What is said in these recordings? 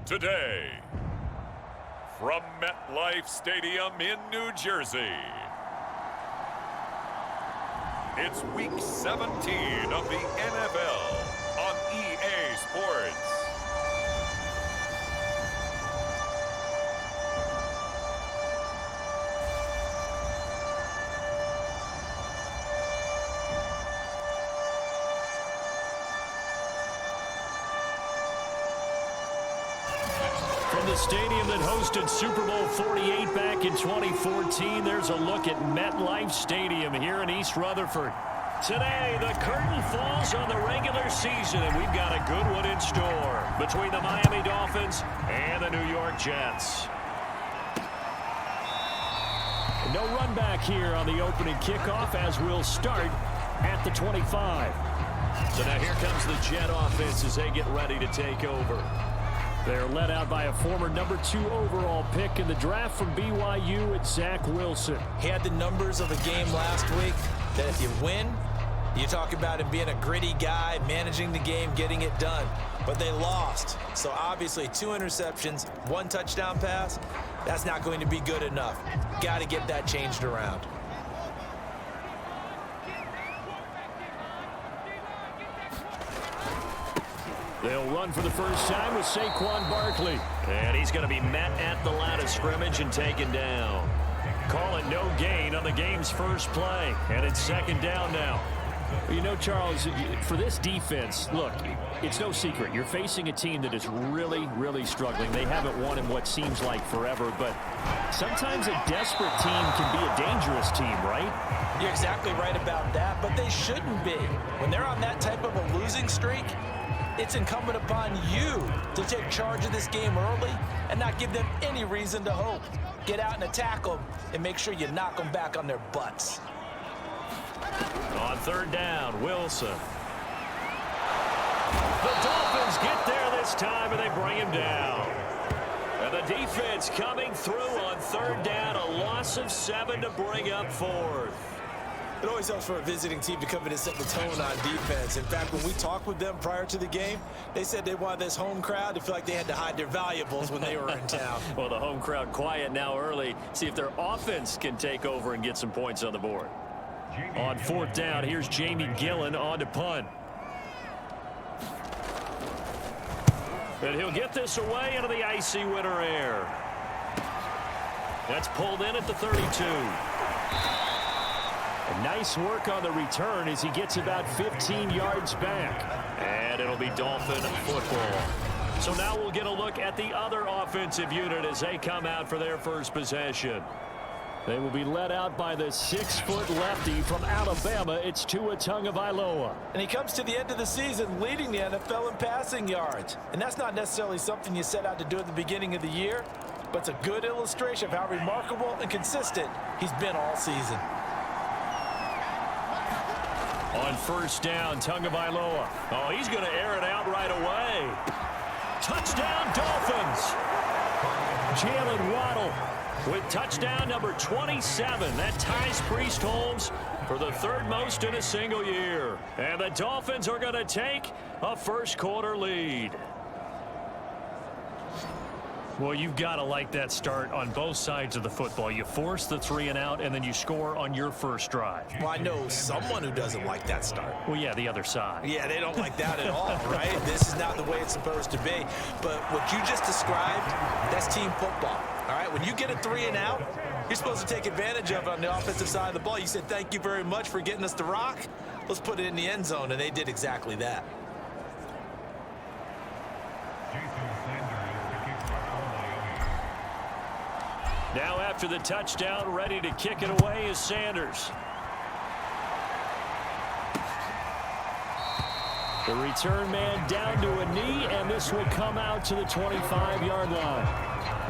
Today, from MetLife Stadium in New Jersey, it's Week 17 of the NFL on EA Sports. From the stadium that hosted Super Bowl 48 back in 2014, there's a look at MetLife Stadium here in East Rutherford. Today, the curtain falls on the regular season, and we've got a good one in store between the Miami Dolphins and the New York Jets. No run back here on the opening kickoff as we'll start at the 25. So now here comes the Jet offense as they get ready to take over. They're led out by a former #2 overall pick in the draft from BYU, it's Zach Wilson. He had the numbers of a game last week that if you win, you talk about him being a gritty guy, managing the game, getting it done. But they lost. So obviously 2 interceptions, 1 touchdown pass, that's not going to be good enough. Got to get that changed around. They'll run for the first time with Saquon Barkley. And he's going to be met at the line of scrimmage and taken down. Call it no gain on the game's first play. And it's second down now. You know, Charles, for this defense, look, it's no secret. You're facing a team that is really, really struggling. They haven't won in what seems like forever, but sometimes a desperate team can be a dangerous team, right? You're exactly right about that, but they shouldn't be. When they're on that type of a losing streak, it's incumbent upon you to take charge of this game early and not give them any reason to hope. Get out and attack them and make sure you knock them back on their butts. On third down, Wilson. The Dolphins get there this time, and they bring him down. And the defense coming through on third down, a loss of 7 to bring up fourth. It always helps for a visiting team to come in and set the tone on defense. In fact, when we talked with them prior to the game, they said they wanted this home crowd to feel like they had to hide their valuables when they were in town. Well, the home crowd quiet now early. See if their offense can take over and get some points on the board. On fourth down, here's Jamie Gillen on to punt. And he'll get this away into the icy winter air. That's pulled in at the 32. Nice work on the return as he gets about 15 yards back. And it'll be Dolphin football. So now we'll get a look at the other offensive unit as they come out for their first possession. They will be led out by the 6-foot lefty from Alabama. It's Tua Tagovailoa. And he comes to the end of the season leading the NFL in passing yards. And that's not necessarily something you set out to do at the beginning of the year, but it's a good illustration of how remarkable and consistent he's been all season. On first down, Tagovailoa. Oh, he's going to air it out right away. Touchdown, Dolphins. Jalen Waddle with touchdown number 27. That ties Priest Holmes for the 3rd most in a single year. And the Dolphins are going to take a first-quarter lead. Well, you've got to like that start on both sides of the football. You force the 3 and out, and then you score on your first drive. Well, I know someone who doesn't like that start. Well, yeah, the other side. Yeah, they don't like that at all, right? This is not the way it's supposed to be. But what you just described, that's team football, all right? When you get a 3 and out, you're supposed to take advantage of it on the offensive side of the ball. You said, thank you very much for getting us the rock. Let's put it in the end zone, and they did exactly that. Now after the touchdown, ready to kick it away is Sanders. The return man down to a knee, and this will come out to the 25-yard line.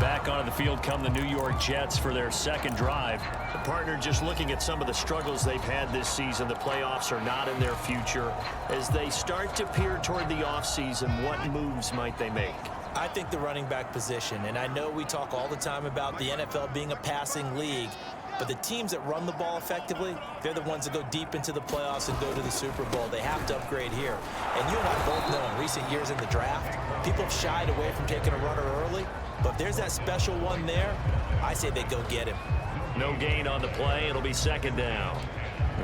Back onto the field come the New York Jets for their second drive. The partner just looking at some of the struggles they've had this season. The playoffs are not in their future. As they start to peer toward the offseason, what moves might they make? I think the running back position, and I know we talk all the time about the NFL being a passing league, But the teams that run the ball effectively, they're the ones that go deep into the playoffs and go to the Super Bowl. They have to upgrade here. And you and I both know in recent years in the draft, people have shied away from taking a runner early. But if there's that special one there, I say they go get him. No gain on the play. It'll be second down.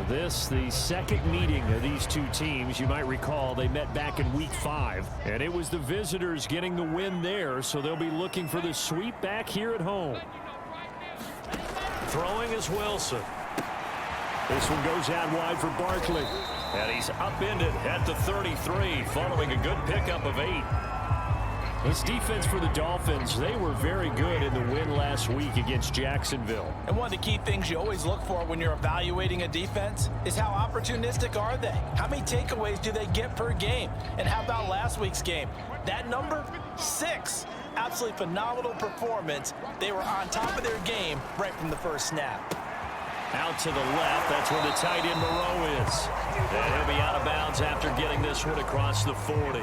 This, the second meeting of these two teams. You might recall they met back in Week 5, and it was the visitors getting the win there, so they'll be looking for the sweep back here at home. Throwing is Wilson. This one goes out wide for Barkley, and he's upended at the 33 following a good pickup of 8. This defense for the Dolphins, they were very good in the win last week against Jacksonville. And one of the key things you always look for when you're evaluating a defense is how opportunistic are they? How many takeaways do they get per game? And how about last week's game? That number, 6. Absolutely phenomenal performance. They were on top of their game right from the first snap. Out to the left, that's where the tight end Moreau is. And he'll be out of bounds after getting this one across the 40.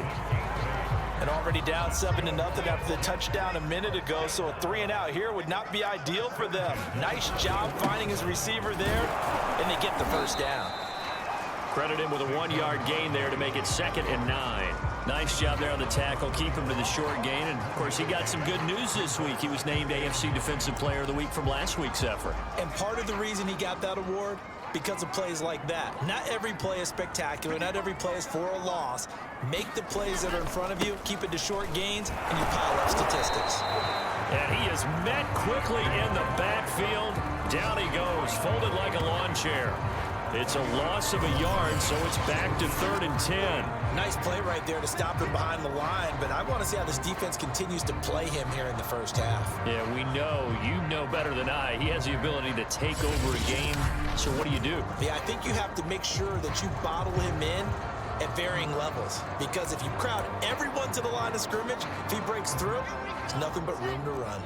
And already down 7-0 after the touchdown a minute ago, so a 3-and-out here would not be ideal for them. Nice job finding his receiver there, and they get the first down. Credit him with a 1-yard gain there to make it 2nd and 9. Nice job there on the tackle, keep him to the short gain, and of course he got some good news this week. He was named AFC Defensive Player of the Week from last week's effort. And part of the reason he got that award, because of plays like that. Not every play is spectacular, not every play is for a loss. Make the plays that are in front of you, keep it to short gains, and you pile up statistics. And he is met quickly in the backfield. Down he goes, folded like a lawn chair. It's a loss of a yard, so it's back to 3rd and 10. Nice play right there to stop him behind the line, but I want to see how this defense continues to play him here in the first half. Yeah, we know. You know better than I. He has the ability to take over a game, so what do you do? Yeah, I think you have to make sure that you bottle him in at varying levels, because if you crowd everyone to the line of scrimmage, if he breaks through, there's nothing but room to run.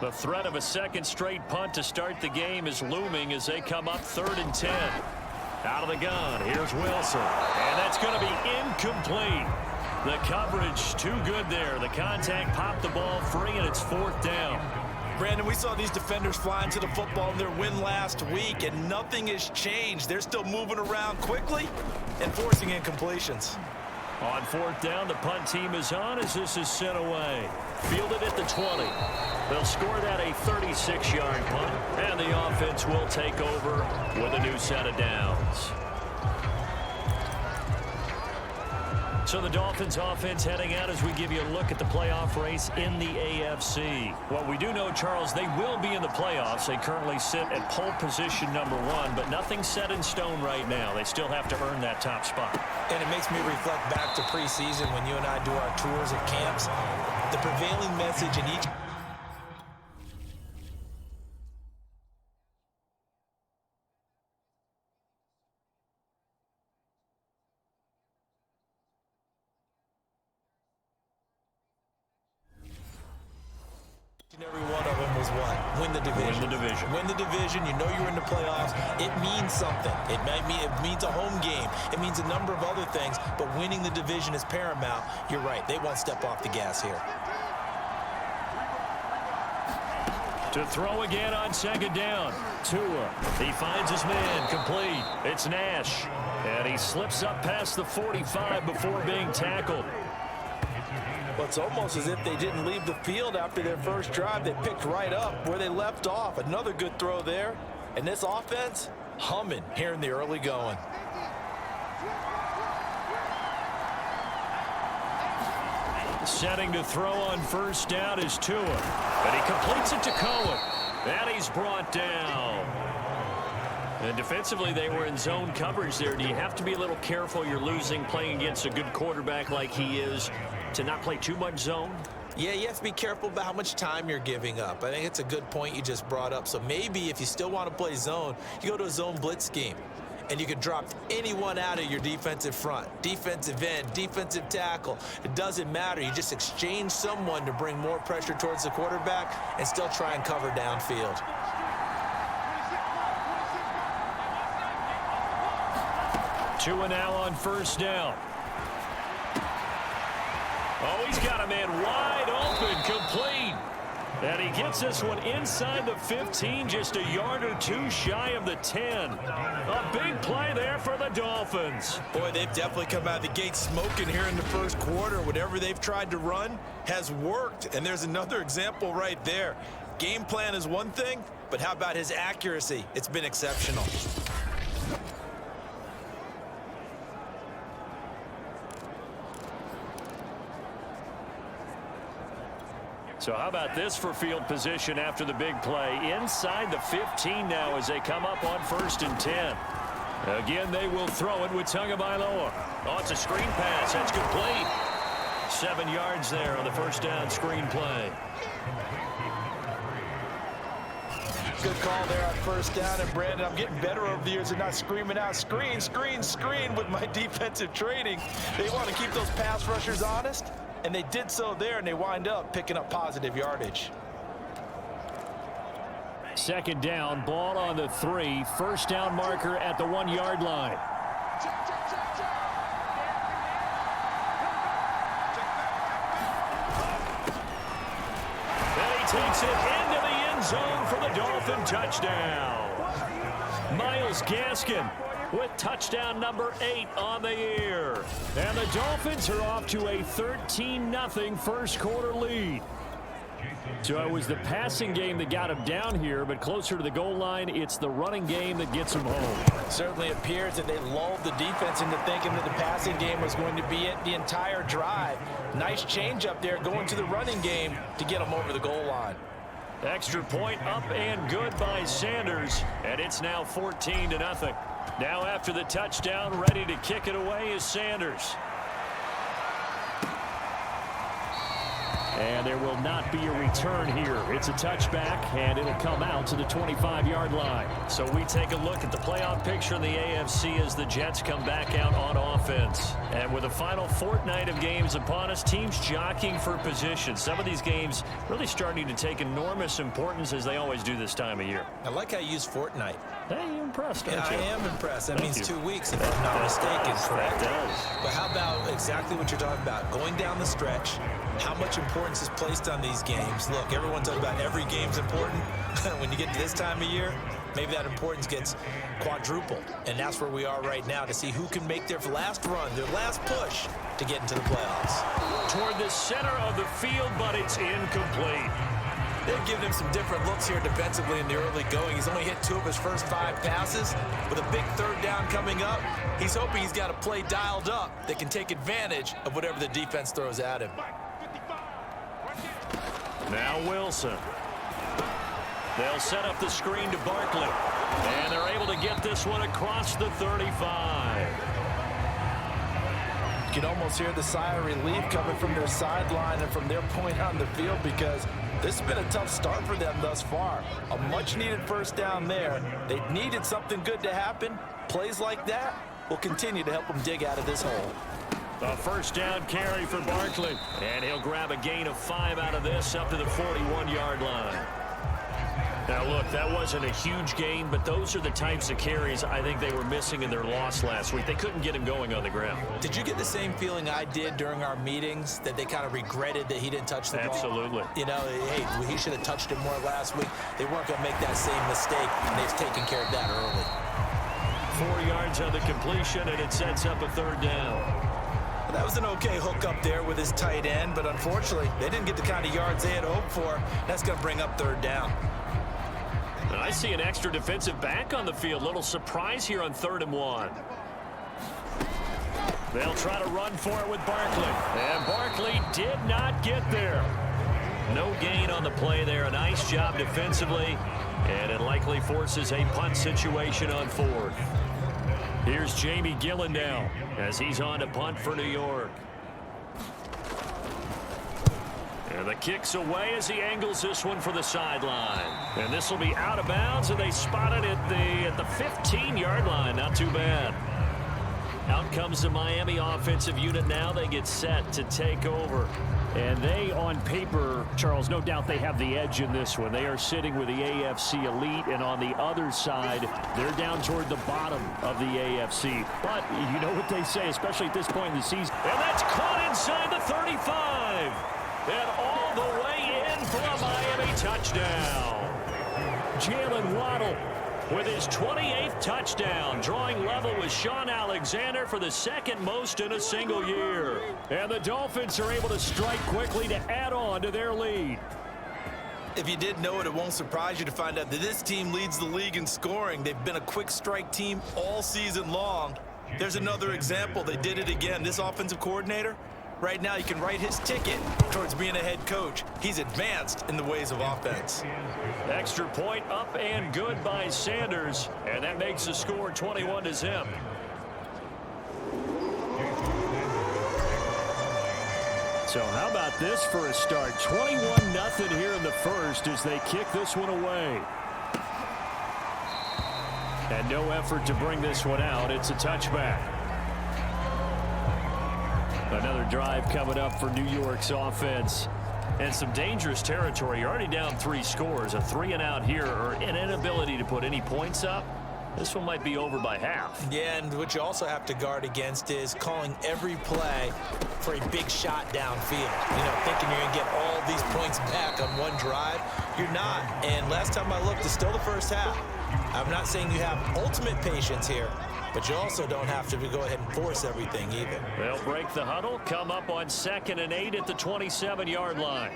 The threat of a second straight punt to start the game is looming as they come up 3rd and 10. Out of the gun, here's Wilson. And that's going to be incomplete. The coverage too good there. The contact popped the ball free, and it's 4th down. Brandon, we saw these defenders flying to the football in their win last week, and nothing has changed. They're still moving around quickly and forcing incompletions. On 4th down, the punt team is on as this is sent away. Fielded at the 20. They'll score that a 36-yard punt, and the offense will take over with a new set of downs. So the Dolphins offense heading out as we give you a look at the playoff race in the AFC. Well, we do know, Charles, they will be in the playoffs. They currently sit at pole position number 1, but nothing's set in stone right now. They still have to earn that top spot. And it makes me reflect back to preseason when you and I do our tours at camps. The prevailing message in each every one of them was what? Win the division. Win the division. Win the division. You know you're in the playoffs. It means something. It means a home game. It means a number of other things, but winning the division is paramount. You're right. They won't step off the gas here. To throw again on 2nd down. Tua. He finds his man. Complete. It's Nash. And he slips up past the 45 before being tackled. Well, it's almost as if they didn't leave the field after their first drive. They picked right up where they left off. Another good throw there. And this offense, humming here in the early going. Setting to throw on 1st down is Tua. And he completes it to Cohen. And he's brought down. And defensively, they were in zone coverage there. Do you have to be a little careful? You're losing playing against a good quarterback like he is to not play too much zone? Yeah, you have to be careful about how much time you're giving up. I think it's a good point you just brought up. So maybe if you still want to play zone, you go to a zone blitz scheme. And you can drop anyone out of your defensive front, defensive end, defensive tackle. It doesn't matter. You just exchange someone to bring more pressure towards the quarterback and still try and cover downfield. Tua now on 1st down. Oh, he's got a man wide open, complete. And he gets this one inside the 15, just a yard or two shy of the 10. A big play there for the Dolphins. Boy, they've definitely come out of the gate smoking here in the first quarter. Whatever they've tried to run has worked. And there's another example right there. Game plan is one thing, but how about his accuracy? It's been exceptional. So how about this for field position after the big play? Inside the 15 now as they come up on 1st and 10. Again, they will throw it with Tagovailoa. Oh, it's a screen pass. That's complete. 7 yards there on the first down screen play. Good call there on first down. And Brandon, I'm getting better over the years and not screaming out screen, screen, screen with my defensive training. They want to keep those pass rushers honest, and they did so there, and they wind up picking up positive yardage. 2nd down, ball on the 3. First down marker at the 1-yard line. And he takes it into the end zone for the Dolphin touchdown. Myles Gaskin with touchdown number 8 on the year. And the Dolphins are off to a 13-0 first quarter lead. So it was the passing game that got him down here, but closer to the goal line, it's the running game that gets him home. It certainly appears that they lulled the defense into thinking that the passing game was going to be it the entire drive. Nice change up there going to the running game to get them over the goal line. Extra point up and good by Sanders, and it's now 14-0. Now after the touchdown, ready to kick it away is Sanders. And there will not be a return here. It's a touchback, and it'll come out to the 25-yard line. So we take a look at the playoff picture in the AFC as the Jets come back out on offense. And with the final fortnight of games upon us, teams jockeying for position. Some of these games really starting to take enormous importance as they always do this time of year. I like how you use fortnight. Hey, you're impressed, aren't you? I am impressed. That means 2 weeks, if I'm not mistaken, correct? That does. But how about exactly what you're talking about? Going down the stretch, how much importance is placed on these games? Look, everyone talks about every game's important. When you get to this time of year, maybe that importance gets quadrupled. And that's where we are right now to see who can make their last run, their last push to get into the playoffs. Toward the center of the field, but it's incomplete. They've given him some different looks here defensively in the early going. He's only hit 2 of his first 5 passes. With a big 3rd down coming up, he's hoping he's got a play dialed up that can take advantage of whatever the defense throws at him. Now Wilson. They'll set up the screen to Barkley. And they're able to get this one across the 35. You can almost hear the sigh of relief coming from their sideline and from their point on the field, because this has been a tough start for them thus far. A much-needed first down there. They needed something good to happen. Plays like that will continue to help them dig out of this hole. A first down carry for Barkley. And he'll grab a gain of 5 out of this up to the 41-yard line. Now, look, that wasn't a huge gain, but those are the types of carries I think they were missing in their loss last week. They couldn't get him going on the ground. Did you get the same feeling I did during our meetings, that they kind of regretted that he didn't touch the ball? Absolutely. You know, hey, he should have touched it more last week. They weren't going to make that same mistake, and they've taken care of that early. 4 yards on the completion, and it sets up a 3rd down. That was an okay hook up there with his tight end, but unfortunately, they didn't get the kind of yards they had hoped for. That's going to bring up 3rd down. And I see an extra defensive back on the field. Little surprise here on 3rd and 1. They'll try to run for it with Barkley. And Barkley did not get there. No gain on the play there. A nice job defensively. And it likely forces a punt situation on 4th. Here's Jamie Gillen now as he's on to punt for New York. And the kick's away as he angles this one for the sideline. And this will be out of bounds, and they spot it at the 15-yard line. Not too bad. Out comes the Miami offensive unit now. They get set to take over. And they, on paper, Charles, no doubt they have the edge in this one. They are sitting with the AFC elite, and on the other side, they're down toward the bottom of the AFC. But you know what they say, especially at this point in the season. And that's caught inside the 35. And all the way in for a Miami touchdown. Jalen Waddle with his 28th touchdown, drawing level with Sean Alexander for the second most in a single year. And the Dolphins are able to strike quickly to add on to their lead. If you didn't know it, it won't surprise you to find out that this team leads the league in scoring. They've been a quick strike team all season long. There's another example. They did it again. This offensive coordinator, right now you can write his ticket towards being a head coach. He's advanced in the ways of offense. Extra point up and good by Sanders, and that makes the score 21-0. So how about this for a start? 21-0 here in the first as they kick this one away. And no effort to bring this one out. It's a touchback. Another drive coming up for New York's offense. And some dangerous territory. You're already down 3 scores. A 3-and-out here, or an inability to put any points up. This one might be over by half. Yeah, and what you also have to guard against is calling every play for a big shot downfield. You know, thinking you're going to get all these points back on one drive. You're not. And last time I looked, it's still the first half. I'm not saying you have ultimate patience here, but you also don't have to go ahead and force everything either. They'll break the huddle, come up on 2nd and 8 at the 27-yard line.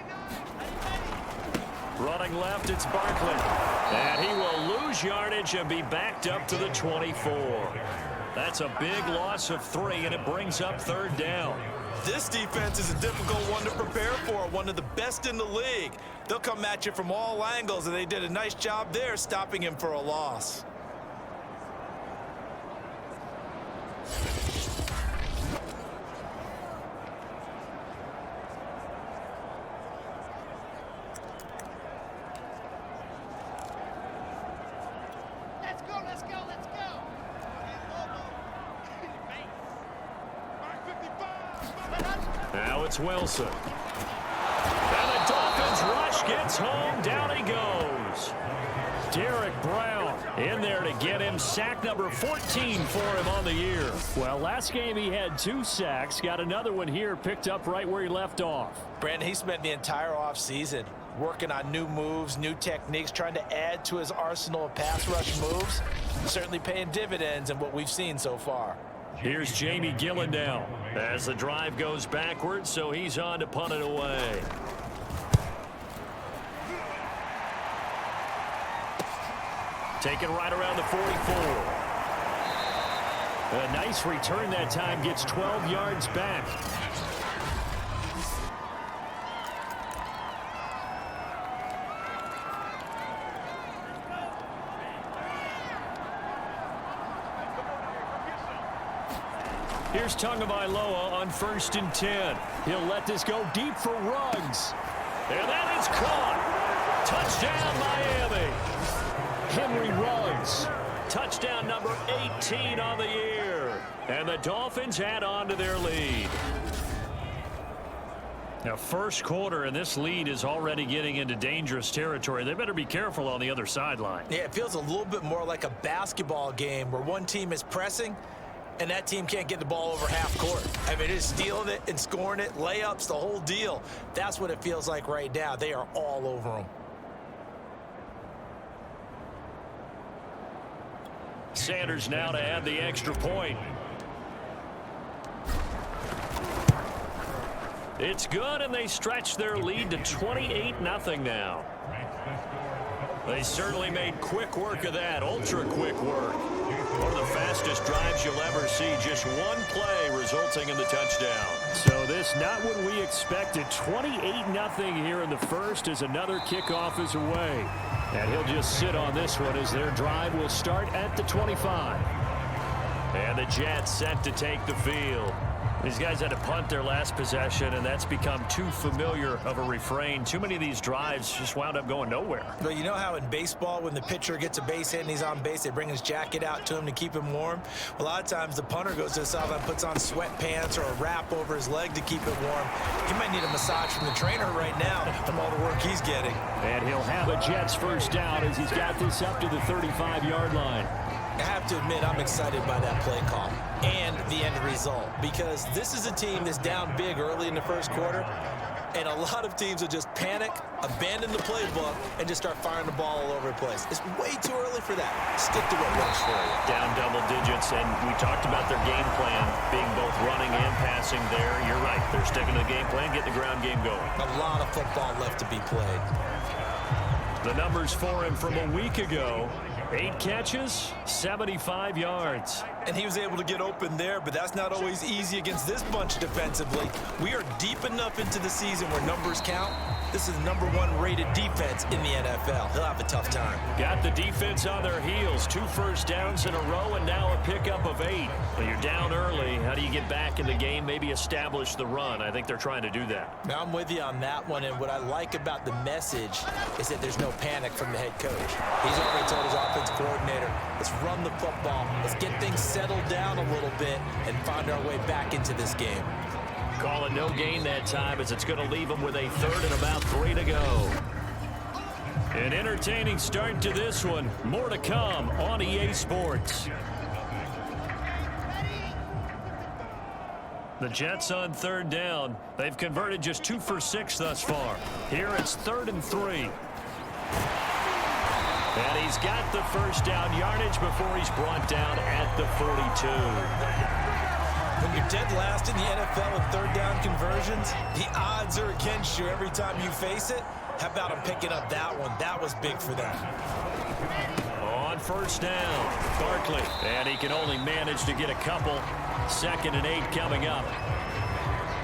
Running left, it's Barkley. And he will lose yardage and be backed up to the 24. That's a big loss of 3, and it brings up 3rd down. This defense is a difficult one to prepare for, one of the best in the league. They'll come at you from all angles, and they did a nice job there stopping him for a loss. Now it's Wilson. And the Dolphins rush gets home. Down he goes. Derek Brown in there to get him. Sack number 14 for him on the year. Well, last game he had 2 sacks. Got another one here, picked up right where he left off. Brandon, he spent the entire offseason working on new moves, new techniques, trying to add to his arsenal of pass rush moves. Certainly paying dividends in what we've seen so far. Here's Jamie Gillen now as the drive goes backwards, so he's on to punt it away. Taken right around the 44. A nice return that time, gets 12 yards back. Here's Tagovailoa on 1st and 10. He'll let this go deep for Ruggs. And that is caught. Touchdown, Miami. Henry Ruggs. Touchdown number 18 on the year. And the Dolphins add on to their lead. Now, first quarter, and this lead is already getting into dangerous territory. They better be careful on the other sideline. Yeah, it feels a little bit more like a basketball game where one team is pressing and that team can't get the ball over half court. I mean, it's stealing it and scoring it, layups, the whole deal. That's what it feels like right now. They are all over them. Sanders now to add the extra point. It's good, and they stretch their lead to 28-0 now. They certainly made quick work of that, ultra-quick work. One of the fastest drives you'll ever see, just one play resulting in the touchdown. So this not what we expected. 28-0 here in the first as another kickoff is away. And he'll just sit on this one as their drive will start at the 25. And the Jets set to take the field. These guys had to punt their last possession, and that's become too familiar of a refrain. Too many of these drives just wound up going nowhere. Well, you know how in baseball, when the pitcher gets a base hit and he's on base, they bring his jacket out to him to keep him warm? A lot of times the punter goes to the sideline, puts on sweatpants or a wrap over his leg to keep it warm. He might need a massage from the trainer right now from all the work he's getting. And he'll have a Jets first down as he's got this up to the 35-yard line. I have to admit, I'm excited by that play call and the end result, because this is a team that's down big early in the first quarter, And a lot of teams will just panic, abandon the playbook, and just start firing the ball all over the place. It's way too early for that. Stick to what works for you. Down double digits, and we talked about their game plan being both running and passing there. You're right. They're sticking to the game plan, getting the ground game going. A lot of football left to be played. The numbers for him from a week ago: 8 catches, 75 yards. And he was able to get open there, but that's not always easy against this bunch defensively. We are deep enough into the season where numbers count. This is the #1 rated defense in the NFL. He'll have a tough time. Got the defense on their heels. 2 first downs in a row, and now a pickup of 8. Well, you're down early. How do you get back in the game, maybe establish the run? I think they're trying to do that. Now, I'm with you on that one, and what I like about the message is that there's no panic from the head coach. He's already told his offense coordinator, let's run the football. Let's get things settled down a little bit and find our way back into this game. Call it no gain that time, as it's going to leave them with a 3rd and about 3 to go. An entertaining start to this one. More to come on EA Sports. The Jets on 3rd down. They've converted just 2 for 6 thus far. Here it's 3rd and 3. And he's got the first down yardage before he's brought down at the 42. When you're dead last in the NFL with 3rd down conversions, the odds are against you every time you face it. How about him picking up that one? That was big for them. On 1st down, Barkley. And he can only manage to get a couple. 2nd and 8 coming up.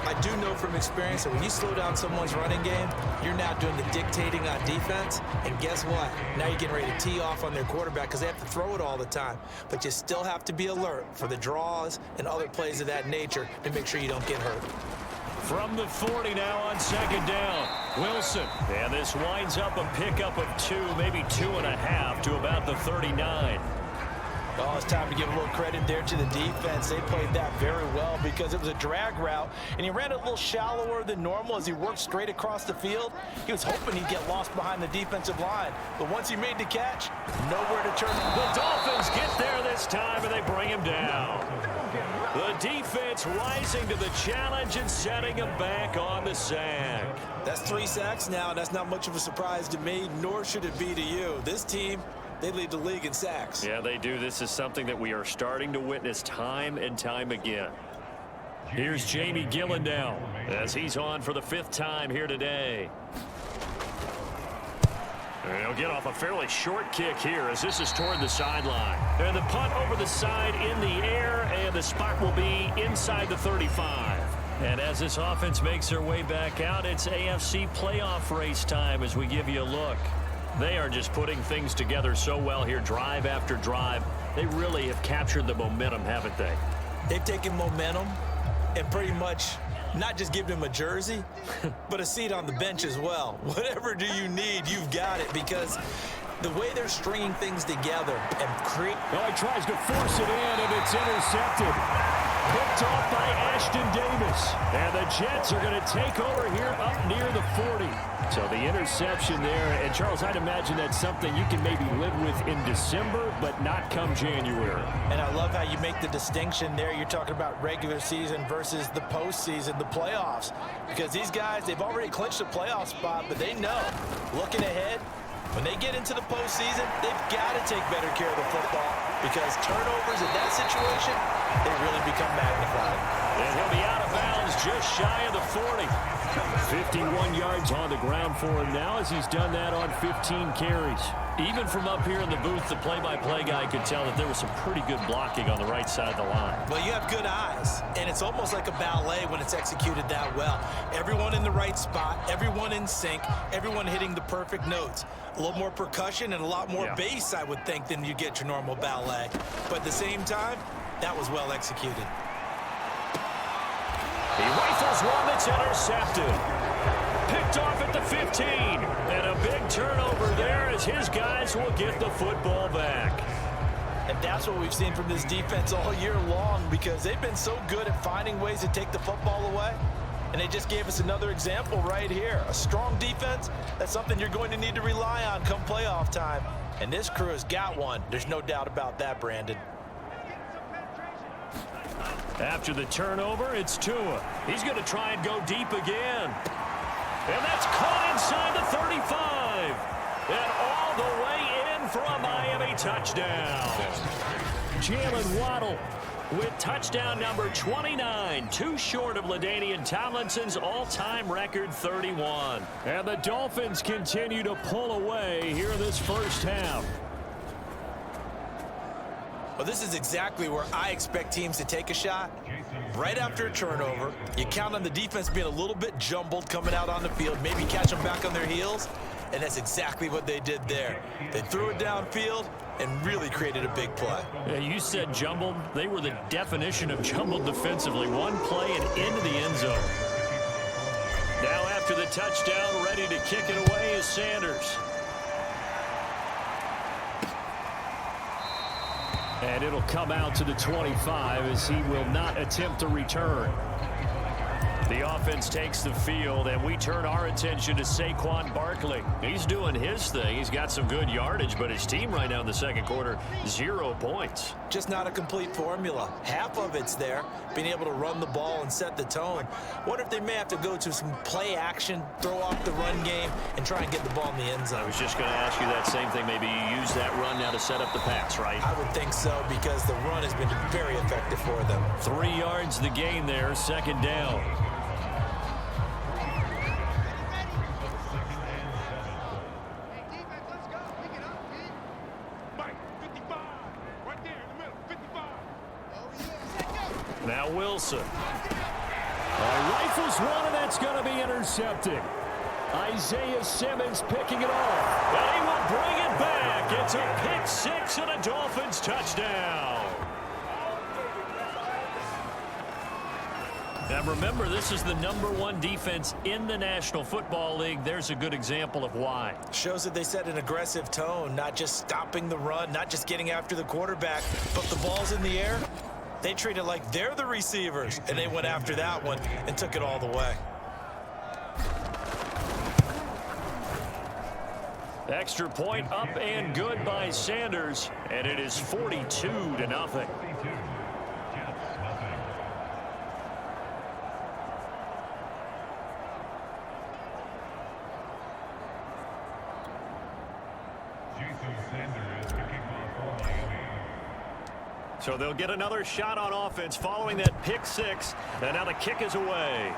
I do know from experience that when you slow down someone's running game, you're now doing the dictating on defense. And guess what? Now you're getting ready to tee off on their quarterback because they have to throw it all the time. But you still have to be alert for the draws and other plays of that nature to make sure you don't get hurt. From the 40 now on 2nd down, Wilson. And this winds up a pickup of 2, maybe 2.5 to about the 39. Oh, it's time to give a little credit there to the defense. They played that very well because it was a drag route, and he ran it a little shallower than normal as he worked straight across the field. He was hoping he'd get lost behind the defensive line, but once he made the catch, nowhere to turn. The Dolphins get there this time, and they bring him down. The defense rising to the challenge and setting him back on the sack. That's 3 sacks now, and that's not much of a surprise to me, nor should it be to you. This team, they lead the league in sacks. Yeah, they do. This is something that we are starting to witness time and time again. Here's Jamie Gillen now as he's on for the 5th time here today. And he'll get off a fairly short kick here as this is toward the sideline. And the punt over the side in the air, and the spot will be inside the 35. And as this offense makes their way back out, it's AFC playoff race time as we give you a look. They are just putting things together so well here, drive after drive. They really have captured the momentum, haven't they? They've taken momentum and pretty much not just given him a jersey, but a seat on the bench as well. Whatever do you need, you've got it, because the way they're stringing things together and create. Oh, he tries to force it in, and it's intercepted. Picked off by Ashton Davis. And the Jets are going to take over here up near the 40. So the interception there. And, Charles, I'd imagine that's something you can maybe live with in December, but not come January. And I love how you make the distinction there. You're talking about regular season versus the postseason, the playoffs. Because these guys, they've already clinched a playoff spot, but they know, looking ahead, when they get into the postseason, they've got to take better care of the football, because turnovers in that situation, they really become magnified. And he'll be out of bounds just shy of the 40. 51 yards on the ground for him now as he's done that on 15 carries. Even from up here in the booth, the play-by-play guy could tell that there was some pretty good blocking on the right side of the line. Well, you have good eyes, and it's almost like a ballet when it's executed that well. Everyone in the right spot, everyone in sync, everyone hitting the perfect notes. A little more percussion and a lot more bass, I would think, than you get your normal ballet. But at the same time, that was well executed. He rifles one that's intercepted. Picked off at the 15. And a big turnover there as his guys will get the football back. And that's what we've seen from this defense all year long, because they've been so good at finding ways to take the football away. And they just gave us another example right here. A strong defense, that's something you're going to need to rely on come playoff time. And this crew has got one. There's no doubt about that, Brandon. After the turnover, it's Tua. He's going to try and go deep again. And that's caught inside the 35. And all the way in for a Miami touchdown. Jalen Waddle with touchdown number 29, too short of LaDainian Tomlinson's all-time record 31. And the Dolphins continue to pull away here in this first half. Well, this is exactly where I expect teams to take a shot. Right after a turnover, you count on the defense being a little bit jumbled coming out on the field, maybe catch them back on their heels, and that's exactly what they did there. They threw it downfield and really created a big play. Yeah, you said jumbled. They were the definition of jumbled defensively. One play and into the end zone. Now after the touchdown, ready to kick it away is Sanders. And it'll come out to the 25 as he will not attempt to return. The offense takes the field, and we turn our attention to Saquon Barkley. He's doing his thing. He's got some good yardage, but his team right now in the second quarter, 0 points. Just not a complete formula. Half of it's there, being able to run the ball and set the tone. Wonder if they may have to go to some play action, throw off the run game, and try and get the ball in the end zone. I was just going to ask you that same thing. Maybe you use that run now to set up the pass, right? I would think so, because the run has been very effective for them. 3 yards the gain there, second down. Now Wilson. Rifles one, and that's going to be intercepted. Isaiah Simmons picking it off. And he will bring it back. It's a pick six and a Dolphins touchdown. Now remember, this is the #1 defense in the National Football League. There's a good example of why. Shows that they set an aggressive tone, not just stopping the run, not just getting after the quarterback, but the ball's in the air. They treat it like they're the receivers, and they went after that one and took it all the way. Extra point up and good by Sanders, and it is 42-0. So they'll get another shot on offense following that pick six, and now the kick is away.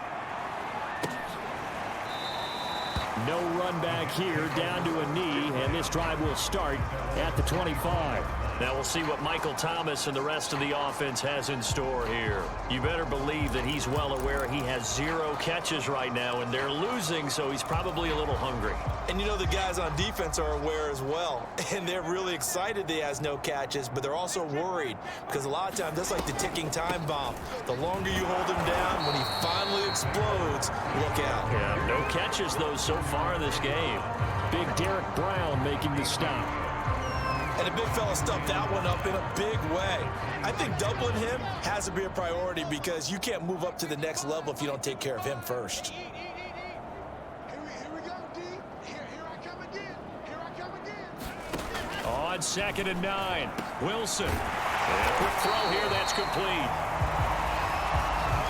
No run back here, down to a knee, and this drive will start at the 25. Now we'll see what Michael Thomas and the rest of the offense has in store here. You better believe that he's well aware he has 0 catches right now, and they're losing, so he's probably a little hungry. And you know the guys on defense are aware as well, and they're really excited that he has no catches, but they're also worried because a lot of times that's like the ticking time bomb. The longer you hold him down, when he finally explodes, look out. Yeah, no catches, though, so far in this game. Big Derek Brown making the stop. And the big fella stuffed that one up in a big way. I think doubling him has to be a priority because you can't move up to the next level if you don't take care of him first. On 2nd and 9, Wilson. And a quick throw here, that's complete.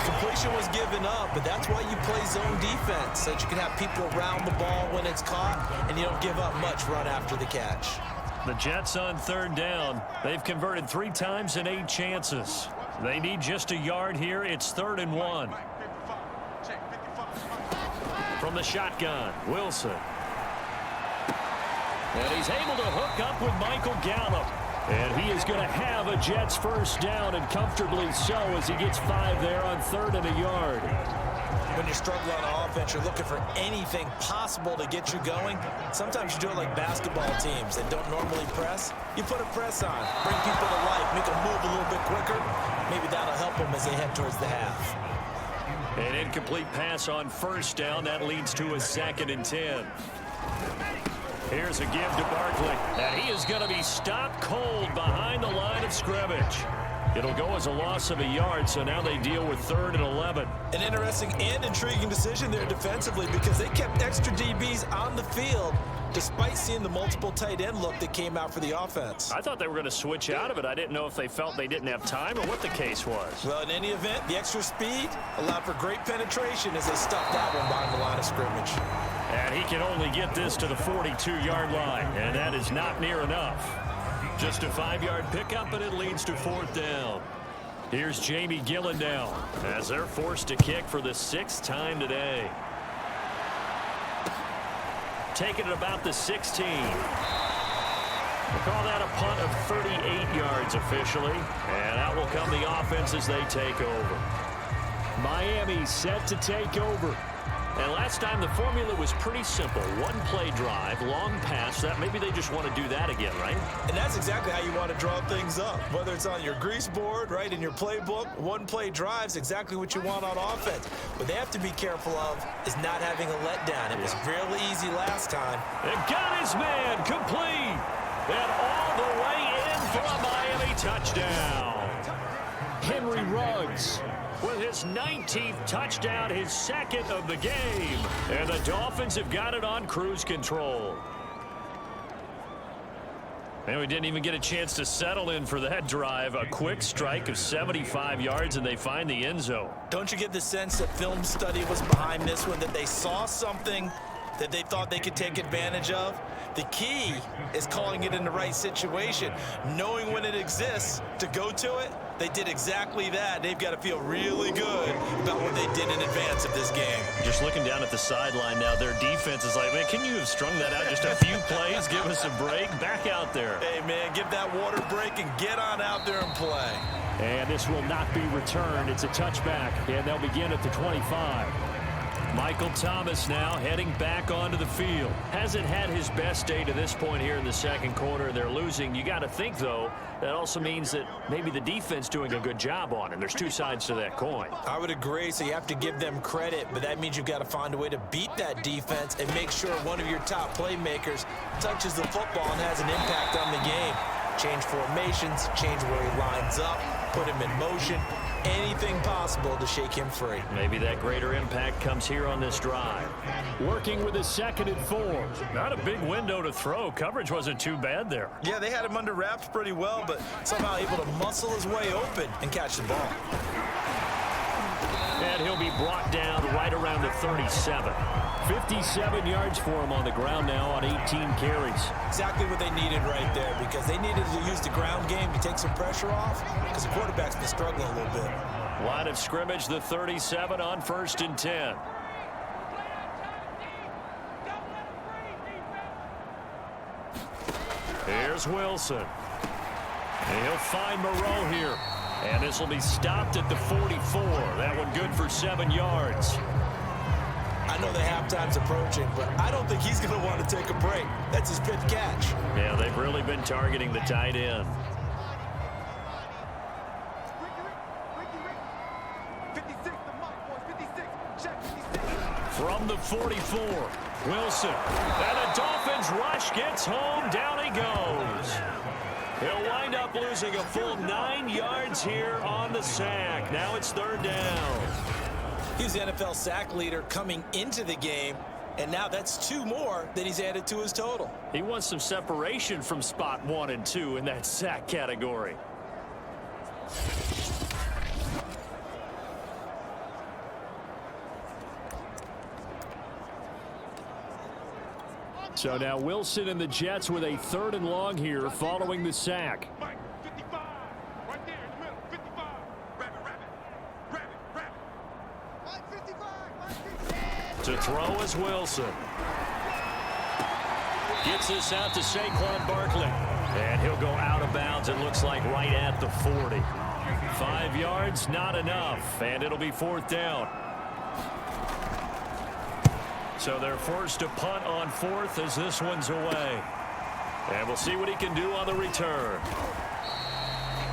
Completion was given up, but that's why you play zone defense, so that you can have people around the ball when it's caught, and you don't give up much run after the catch. The Jets on 3rd down. They've converted 3 times in 8 chances. They need just a yard here. It's 3rd and 1. From the shotgun, Wilson. And he's able to hook up with Michael Gallup. And he is going to have a Jets first down, and comfortably so, as he gets 5 there on 3rd and a yard. When you're struggling on offense, you're looking for anything possible to get you going. Sometimes you do it like basketball teams that don't normally press. You put a press on, bring people to life, make them move a little bit quicker. Maybe that'll help them as they head towards the half. An incomplete pass on 1st down. That leads to a 2nd and 10. Here's a give to Barkley, and he is going to be stopped cold behind the line of scrimmage. It'll go as a loss of a yard, so now they deal with 3rd and 11. An interesting and intriguing decision there defensively because they kept extra DBs on the field despite seeing the multiple tight end look that came out for the offense. I thought they were going to switch out of it. I didn't know if they felt they didn't have time or what the case was. Well, in any event, the extra speed allowed for great penetration as they stuffed that one behind the line of scrimmage. And he can only get this to the 42-yard line, and that is not near enough. Just a 5-yard pickup, and it leads to 4th down. Here's Jamie Gillen now as they're forced to kick for the 6th time today. Taking it about the 16. We'll call that a punt of 38 yards officially. And out will come the offense as they take over. Miami set to take over. And last time the formula was pretty simple. 1-play drive, long pass. That maybe they just want to do that again, right? And that's exactly how you want to draw things up. Whether it's on your grease board, right, in your playbook, 1-play drive's exactly what you want on offense. What they have to be careful of is not having a letdown. It was really easy last time. And got his man complete. And all the way in for a Miami touchdown. Henry Ruggs with his 19th touchdown, his 2nd of the game. And the Dolphins have got it on cruise control. And we didn't even get a chance to settle in for that drive. A quick strike of 75 yards, and they find the end zone. Don't you get the sense that film study was behind this one, that they saw something that they thought they could take advantage of? The key is calling it in the right situation, knowing when it exists to go to it. They did exactly that. They've got to feel really good about what they did in advance of this game. Just looking down at the sideline now, their defense is like, man, can you have strung that out just a few plays? Give us a break. Back out there. Hey, man, give that water break and get on out there and play. And this will not be returned. It's a touchback, and they'll begin at the 25. Michael Thomas now heading back onto the field. Hasn't had his best day to this point here in the 2nd quarter. They're losing. You got to think, though, that also means that maybe the defense doing a good job on him. There's 2 sides to that coin. I would agree, so you have to give them credit, but that means you've got to find a way to beat that defense and make sure one of your top playmakers touches the football and has an impact on the game. Change formations, change where he lines up, put him in motion. Anything possible to shake him free. Maybe that greater impact comes here on this drive. Working with a 2nd and 4. Not a big window to throw. Coverage wasn't too bad there. Yeah, they had him under wraps pretty well, but somehow able to muscle his way open and catch the ball. And he'll be brought down right around the 37. 57 yards for him on the ground now on 18 carries. Exactly what they needed right there, because they needed to use the ground game to take some pressure off, because the quarterback's been struggling a little bit. Line of scrimmage, the 37 on 1st and 10. Here's Wilson. And he'll find Moreau here. And this will be stopped at the 44. That one good for 7 yards. I know the halftime's approaching, but I don't think he's going to want to take a break. That's his 5th catch. Yeah, they've really been targeting the tight end. From the 44, Wilson. And the Dolphins rush gets home. Down he goes. He'll wind up losing a full 9 yards here on the sack. Now it's 3rd down. He's the NFL sack leader coming into the game, and now that's 2 more that he's added to his total. He wants some separation from spot 1 and 2 in that sack category. So now Wilson and the Jets with a 3rd and long here following the sack. To throw is Wilson. Gets this out to Saquon Barkley. And he'll go out of bounds, it looks like, right at the 40. 5 yards, not enough. And it'll be 4th down. So they're forced to punt on 4th as this one's away. And we'll see what he can do on the return.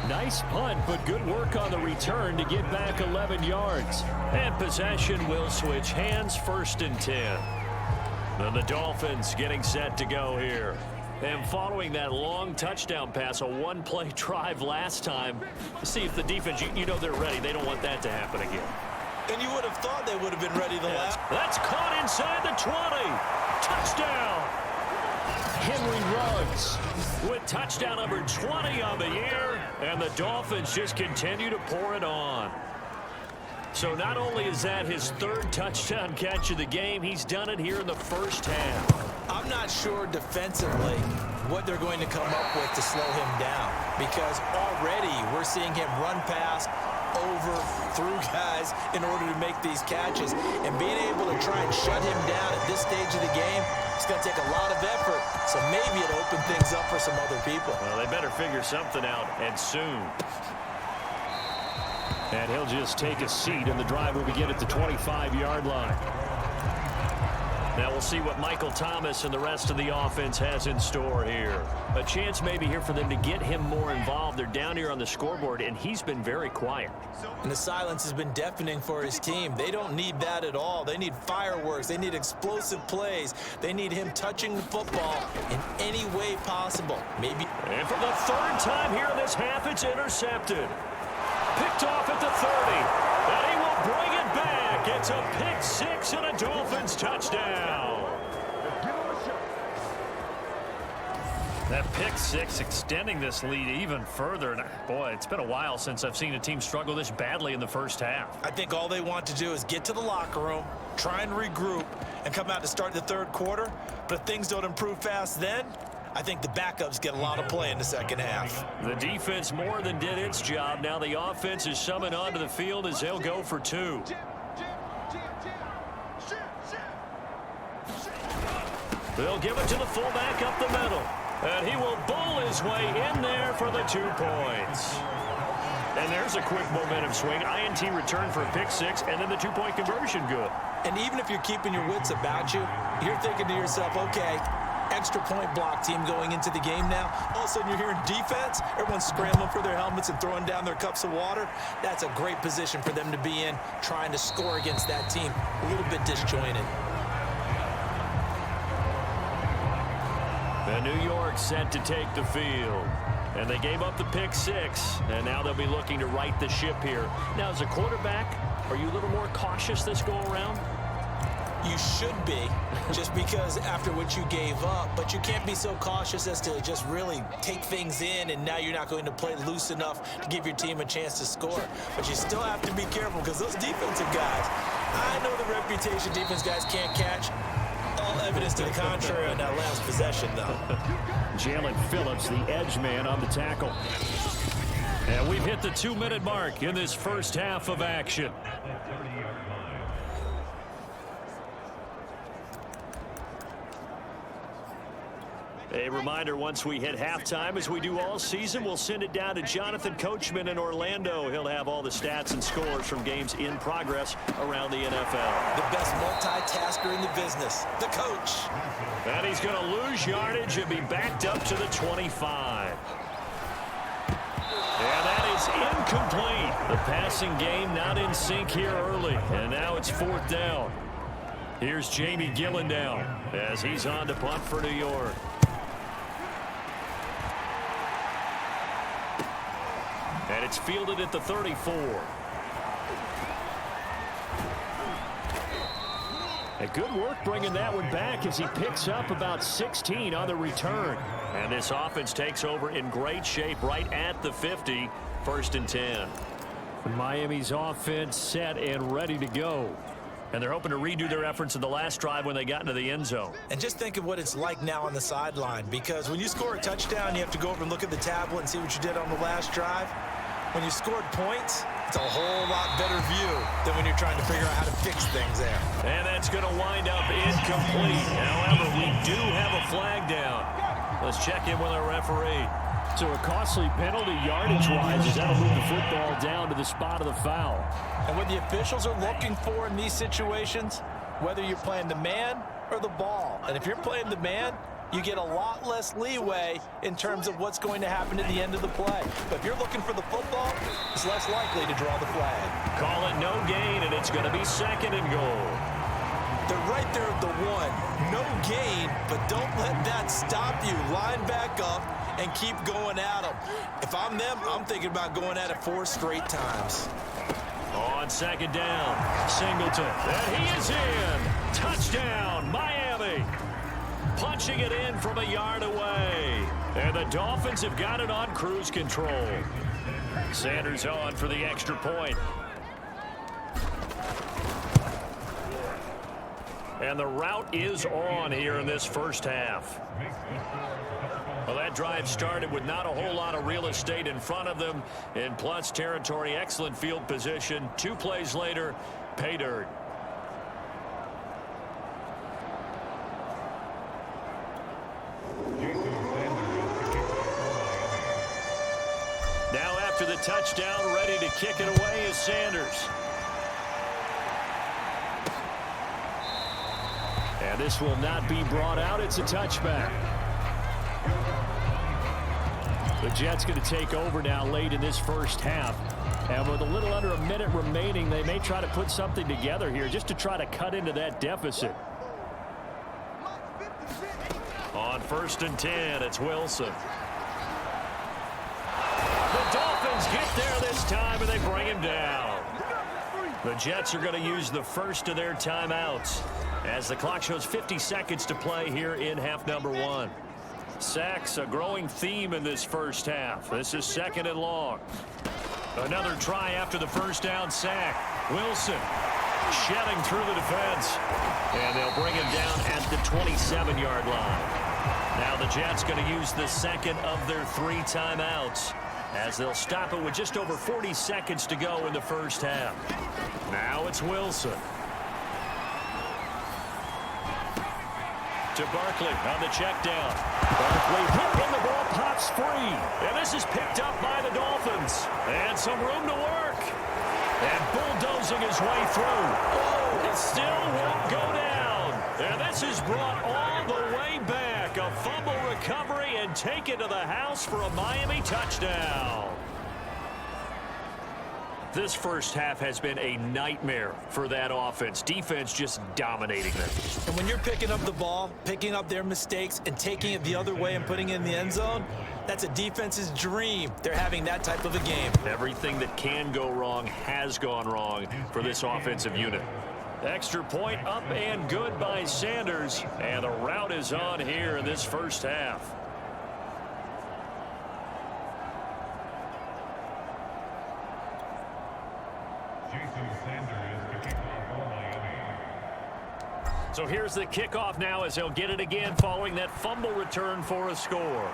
Nice punt, but good work on the return to get back 11 yards. And possession will switch hands, 1st and 10. Then the Dolphins getting set to go here. And following that long touchdown pass, a one-play drive last time, see if the defense, you know they're ready. They don't want that to happen again. And you would have thought they would have been ready the last. That's caught inside the 20. Touchdown. Henry Ruggs with touchdown number 20 on the year, and the Dolphins just continue to pour it on. So not only is that his third touchdown catch of the game, he's done it here in the first half. I'm not sure defensively what they're going to come up with to slow him down, because already we're seeing him run past, over, through guys in order to make these catches. And being able to try and shut him down at this stage of the game, it's going to take a lot of effort. So maybe it'll open things up for some other people. Well, they better figure something out, and soon. And he'll just take a seat, and the drive will begin at the 25-yard line. Now we'll see what Michael Thomas and the rest of the offense has in store here. A chance maybe here for them to get him more involved. They're down here on the scoreboard, and he's been very quiet. And the silence has been deafening for his team. They don't need that at all. They need fireworks. They need explosive plays. They need him touching the football in any way possible. Maybe. And for the third time here in this half, it's intercepted. Picked off at the 30. And he will bring it back. It's a pick six and a Dolphins touchdown. That pick six extending this lead even further. And boy, it's been a while since I've seen a team struggle this badly in the first half. I think all they want to do is get to the locker room, try and regroup, and come out to start the third quarter. But if things don't improve fast then, I think the backups get a lot of play in the second half. The defense more than did its job. Now the offense is summoned onto the field as they'll go for two. They'll give it to the fullback up the middle. And he will bowl his way in there for the 2 points. And there's a quick momentum swing. INT return for a pick six, and then the 2-point conversion good. And even if you're keeping your wits about you, you're thinking to yourself, okay, extra point block team going into the game now. All of a sudden you're hearing defense. Everyone's scrambling for their helmets and throwing down their cups of water. That's a great position for them to be in, trying to score against that team. A little bit disjointed. And New York set to take the field. And they gave up the pick six. And now they'll be looking to right the ship here. Now, as a quarterback, are you a little more cautious this go-around? You should be, just because after what you gave up. But you can't be so cautious as to just really take things in, and now you're not going to play loose enough to give your team a chance to score. But you still have to be careful, because those defensive guys, I know the reputation defense guys can't catch. All evidence to the contrary on that last possession, though. Jalen Phillips, the edge man, on the tackle. And we've hit the 2-minute mark in this first half of action. A reminder, once we hit halftime, as we do all season, we'll send it down to Jonathan Coachman in Orlando. He'll have all the stats and scores from games in progress around the NFL. The best multitasker in the business, the coach. And he's going to lose yardage and be backed up to the 25. And that is incomplete. The passing game not in sync here early. And now it's 4th down. Here's Jamie Gillendown as he's on to punt for New York. And it's fielded at the 34. A good work bringing that one back as he picks up about 16 on the return. And this offense takes over in great shape right at the 50. 1st and 10. Miami's offense set and ready to go. And they're hoping to redo their efforts in the last drive when they got into the end zone. And just think of what it's like now on the sideline, because when you score a touchdown, you have to go over and look at the tablet and see what you did on the last drive. When you scored points, it's a whole lot better view than when you're trying to figure out how to fix things there. And that's going to wind up incomplete. However, we do have a flag down. Let's check in with our referee. So a costly penalty yardage-wise as that'll move the football down to the spot of the foul. And what the officials are looking for in these situations, whether you're playing the man or the ball. And if you're playing the man, you get a lot less leeway in terms of what's going to happen at the end of the play. But if you're looking for the football, it's less likely to draw the flag. Call it no gain, and it's going to be 2nd and goal. They're right there at the 1. No gain, but don't let that stop you. Line back up and keep going at them. If I'm them, I'm thinking about going at it 4 straight times. On second down, Singleton. And he is in. Touchdown, Miami. Punching it in from a yard away. And the Dolphins have got it on cruise control. Sanders on for the extra point. And the route is on here in this first half. Well, that drive started with not a whole lot of real estate in front of them. In plus territory, excellent field position. 2 plays later, pay dirt. Now after the touchdown, ready to kick it away is Sanders. And this will not be brought out. It's a touchback. The Jets going to take over now late in this first half. And with a little under a minute remaining, they may try to put something together here just to try to cut into that deficit. On 1st and 10, it's Wilson. The Dolphins get there this time, and they bring him down. The Jets are going to use the first of their timeouts as the clock shows 50 seconds to play here in half number 1. Sacks, a growing theme in this first half. This is 2nd and long. Another try after the first down sack. Wilson shedding through the defense. And they'll bring him down at the 27-yard line. Now the Jets going to use the second of their 3 timeouts as they'll stop it with just over 40 seconds to go in the first half. Now it's Wilson. To Barkley on the check down. Barkley hit and the ball pops free. And this is picked up by the Dolphins. And some room to work. And bulldozing his way through. It still won't go down. And this is brought all the way back. A fumble recovery and taken to the house for a Miami touchdown. This first half has been a nightmare for that offense. Defense just dominating them. And when you're picking up the ball, picking up their mistakes, and taking it the other way and putting it in the end zone, that's a defense's dream. They're having that type of a game. Everything that can go wrong has gone wrong for this offensive unit. Extra point up and good by Sanders. And the route is on here in this first half. So here's the kickoff now as they'll get it again following that fumble return for a score.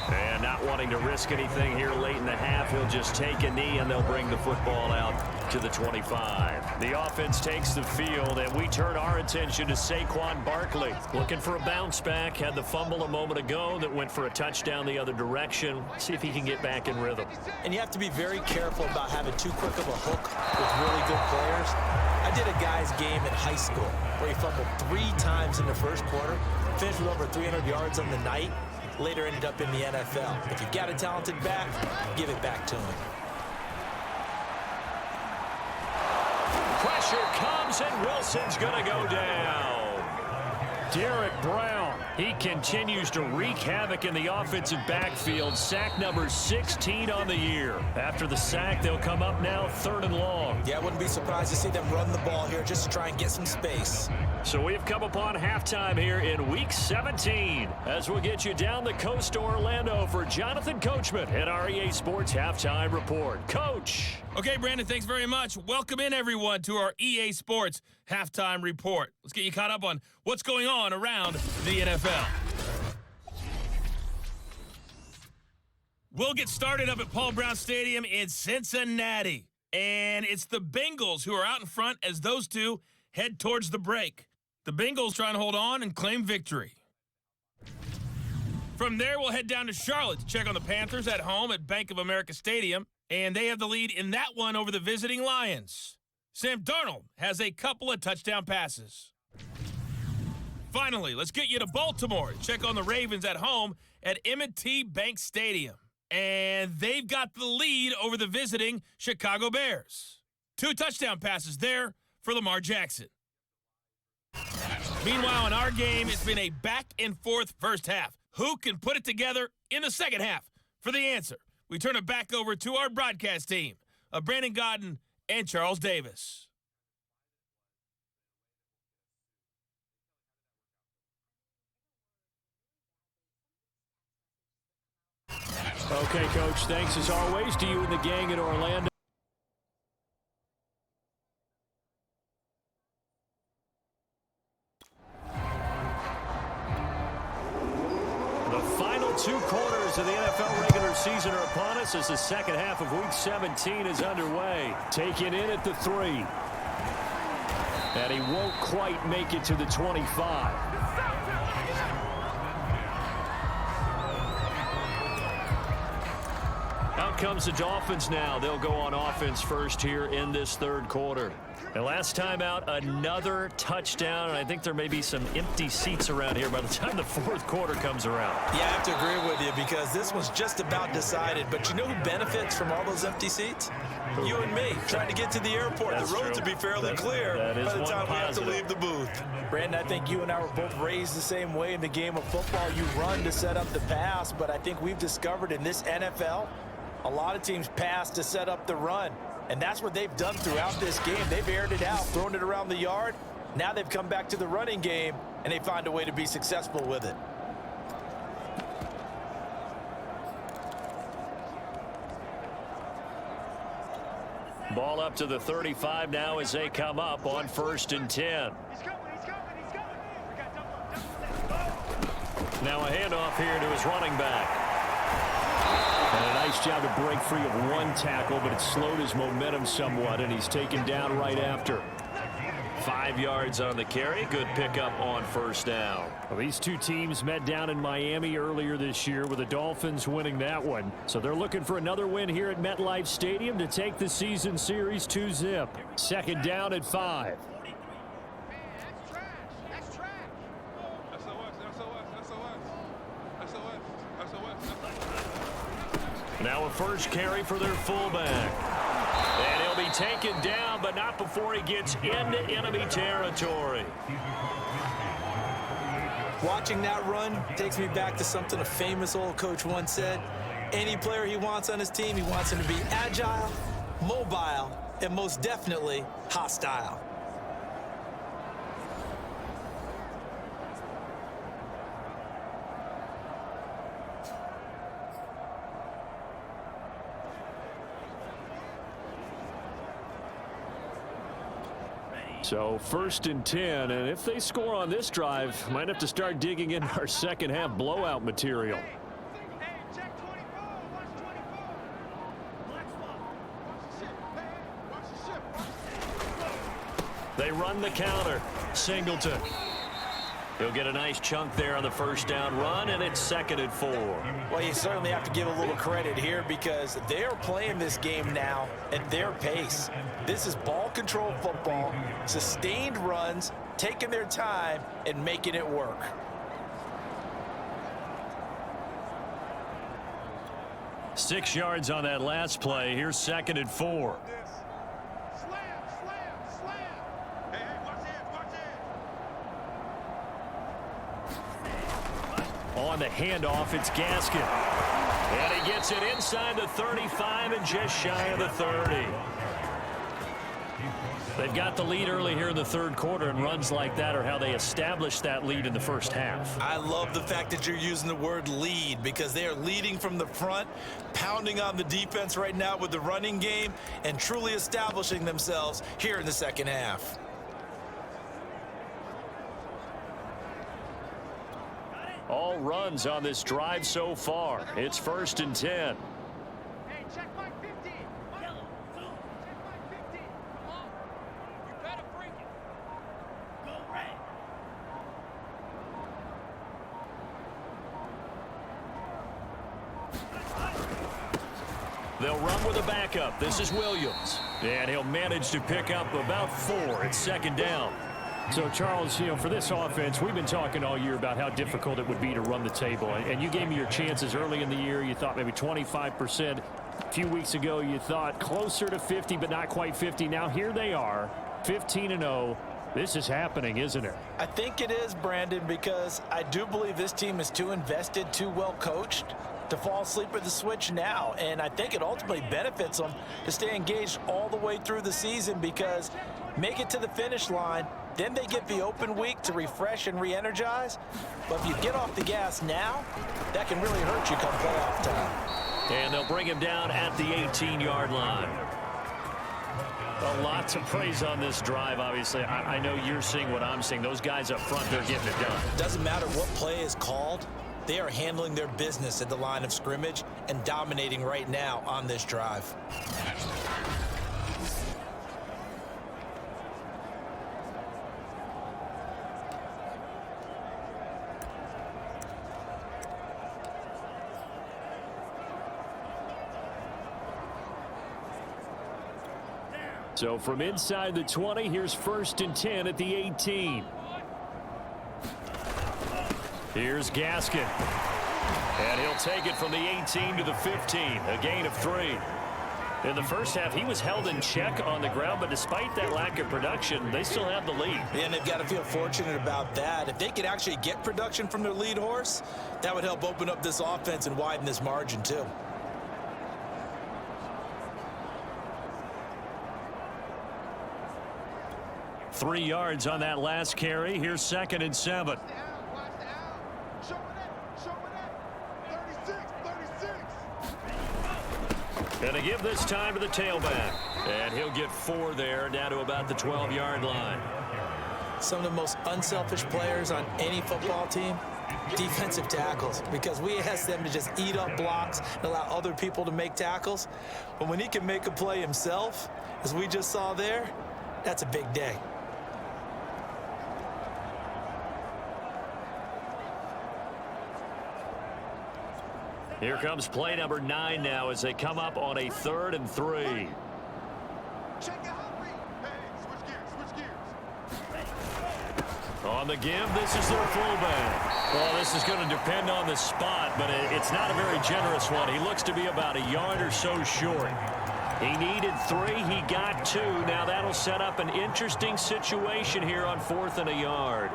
And not wanting to risk anything here late in the half, he'll just take a knee and they'll bring the football out to the 25. The offense takes the field and we turn our attention to Saquon Barkley. Looking for a bounce back, had the fumble a moment ago that went for a touchdown the other direction. See if he can get back in rhythm. And you have to be very careful about having too quick of a hook with really good players. I did a guy's game in high school where he fumbled 3 times in the first quarter, finished with over 300 yards on the night, later ended up in the NFL. If you've got a talented back, give it back to him. Pressure comes and Wilson's going to go down. Derek Brown, he continues to wreak havoc in the offensive backfield. Sack number 16 on the year. After the sack, they'll come up now 3rd and long. Yeah, I wouldn't be surprised to see them run the ball here just to try and get some space. So we've come upon halftime here in Week 17 as we'll get you down the coast to Orlando for Jonathan Coachman at our EA Sports Halftime Report. Coach. Okay, Brandon, thanks very much. Welcome in, everyone, to our EA Sports Halftime Report. Let's get you caught up on what's going on around the NFL. We'll get started up at Paul Brown Stadium in Cincinnati. And it's the Bengals who are out in front as those two head towards the break. The Bengals trying to hold on and claim victory. From there, we'll head down to Charlotte to check on the Panthers at home at Bank of America Stadium. And they have the lead in that one over the visiting Lions. Sam Darnold has a couple of touchdown passes. Finally, let's get you to Baltimore to check on the Ravens at home at M&T Bank Stadium. And they've got the lead over the visiting Chicago Bears. 2 touchdown passes there for Lamar Jackson. Meanwhile, in our game, it's been a back-and-forth first half. Who can put it together in the second half? For the answer, we turn it back over to our broadcast team of Brandon Godden and Charles Davis. Okay, Coach, thanks as always to you and the gang in Orlando. The final 2 quarters of the NFL regular season are upon us as the second half of Week 17 is underway. Taken in at the 3. And he won't quite make it to the 25. Out comes the Dolphins now. They'll go on offense first here in this third quarter. And last time out, another touchdown. And I think there may be some empty seats around here by the time the fourth quarter comes around. Yeah, I have to agree with you because this one's just about decided. But you know who benefits from all those empty seats? You and me, trying to get to the airport. That's the roads true. will be fairly clear by the time we have to leave the booth. Brandon, I think you and I were both raised the same way in the game of football. You run to set up the pass, but I think we've discovered in this NFL, a lot of teams pass to set up the run. And that's what they've done throughout this game. They've aired it out, thrown it around the yard. Now they've come back to the running game, and they find a way to be successful with it. Ball up to the 35 now as they come up on 1st and 10. Now a handoff here to his running back. And a nice job to break free of 1 tackle, but it slowed his momentum somewhat, and he's taken down right after. 5 yards on the carry. Good pickup on first down. Well, these 2 teams met down in Miami earlier this year with the Dolphins winning that one. So they're looking for another win here at MetLife Stadium to take the season series 2-zip. 2nd down at 5. Now a first carry for their fullback. And he'll be taken down, but not before he gets into enemy territory. Watching that run takes me back to something a famous old coach once said. Any player he wants on his team, he wants him to be agile, mobile, and most definitely hostile. So 1st and 10, and if they score on this drive, might have to start digging in our second half blowout material. They run the counter. Singleton. He'll get a nice chunk there on the first down run, and it's 2nd and 4. Well, you certainly have to give a little credit here because they're playing this game now at their pace. This is ball control football, sustained runs, taking their time and making it work. Six yards on that last play. Here's 2nd and 4. On the handoff, it's Gaskin. And he gets it inside the 35 and just shy of the 30. They've got the lead early here in the third quarter, and runs like that are how they established that lead in the first half. I love the fact that you're using the word lead because they are leading from the front, pounding on the defense right now with the running game, and truly establishing themselves here in the second half. All runs on this drive so far. It's 1st and 10. Hey, check my 50. Yellow, zoom. Check my 50. Come on. You better bring it. Go red. They'll run with a backup. This is Williams. And he'll manage to pick up about 4. It's 2nd down. So, Charles, for this offense, we've been talking all year about how difficult it would be to run the table. And you gave me your chances early in the year. You thought maybe 25%. A few weeks ago, you thought closer to 50, but not quite 50. Now here they are, 15-0. This is happening, isn't it? I think it is, Brandon, because I do believe this team is too invested, too well coached to fall asleep at the switch now. And I think it ultimately benefits them to stay engaged all the way through the season, because make it to the finish line, then they get the open week to refresh and re-energize. But if you get off the gas now, that can really hurt you come playoff time. And they'll bring him down at the 18-yard line. A lot to praise on this drive, obviously. I know you're seeing what I'm seeing. Those guys up front, they're getting it done. Doesn't matter what play is called. They are handling their business at the line of scrimmage and dominating right now on this drive. So from inside the 20, here's 1st and 10 at the 18. Here's Gaskin. And he'll take it from the 18 to the 15, a gain of 3. In the first half, he was held in check on the ground, but despite that lack of production, they still have the lead. And they've got to feel fortunate about that. If they could actually get production from their lead horse, that would help open up this offense and widen this margin too. Three yards on that last carry. Here's 2nd and 7. And to give this time to the tailback. And he'll get 4 there, down to about the 12-yard line. Some of the most unselfish players on any football team, defensive tackles, because we ask them to just eat up blocks and allow other people to make tackles. But when he can make a play himself, as we just saw there, that's a big day. Here comes play number 9 now as they come up on a 3rd and 3. On the give, this is their fullback. Well, this is going to depend on the spot, but it's not a very generous one. He looks to be about a yard or so short. He needed 3. He got 2. Now that'll set up an interesting situation here on 4th and a yard.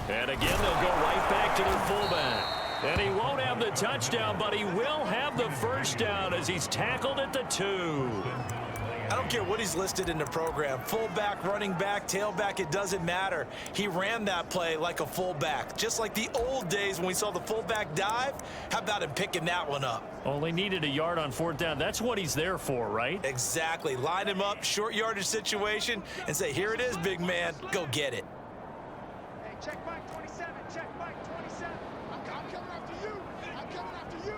And again, they'll go right back to their fullback. And he won't have the touchdown, but he will have the first down as he's tackled at the 2. I don't care what he's listed in the program. Fullback, running back, tailback, it doesn't matter. He ran that play like a fullback, just like the old days when we saw the fullback dive. How about him picking that one up? Only needed a yard on 4th down. That's what he's there for, right? Exactly. Line him up, short yardage situation, and say, here it is, big man. Go get it. Hey, check Mike 27. Check Mike 27. I'm coming after you. I'm coming after you.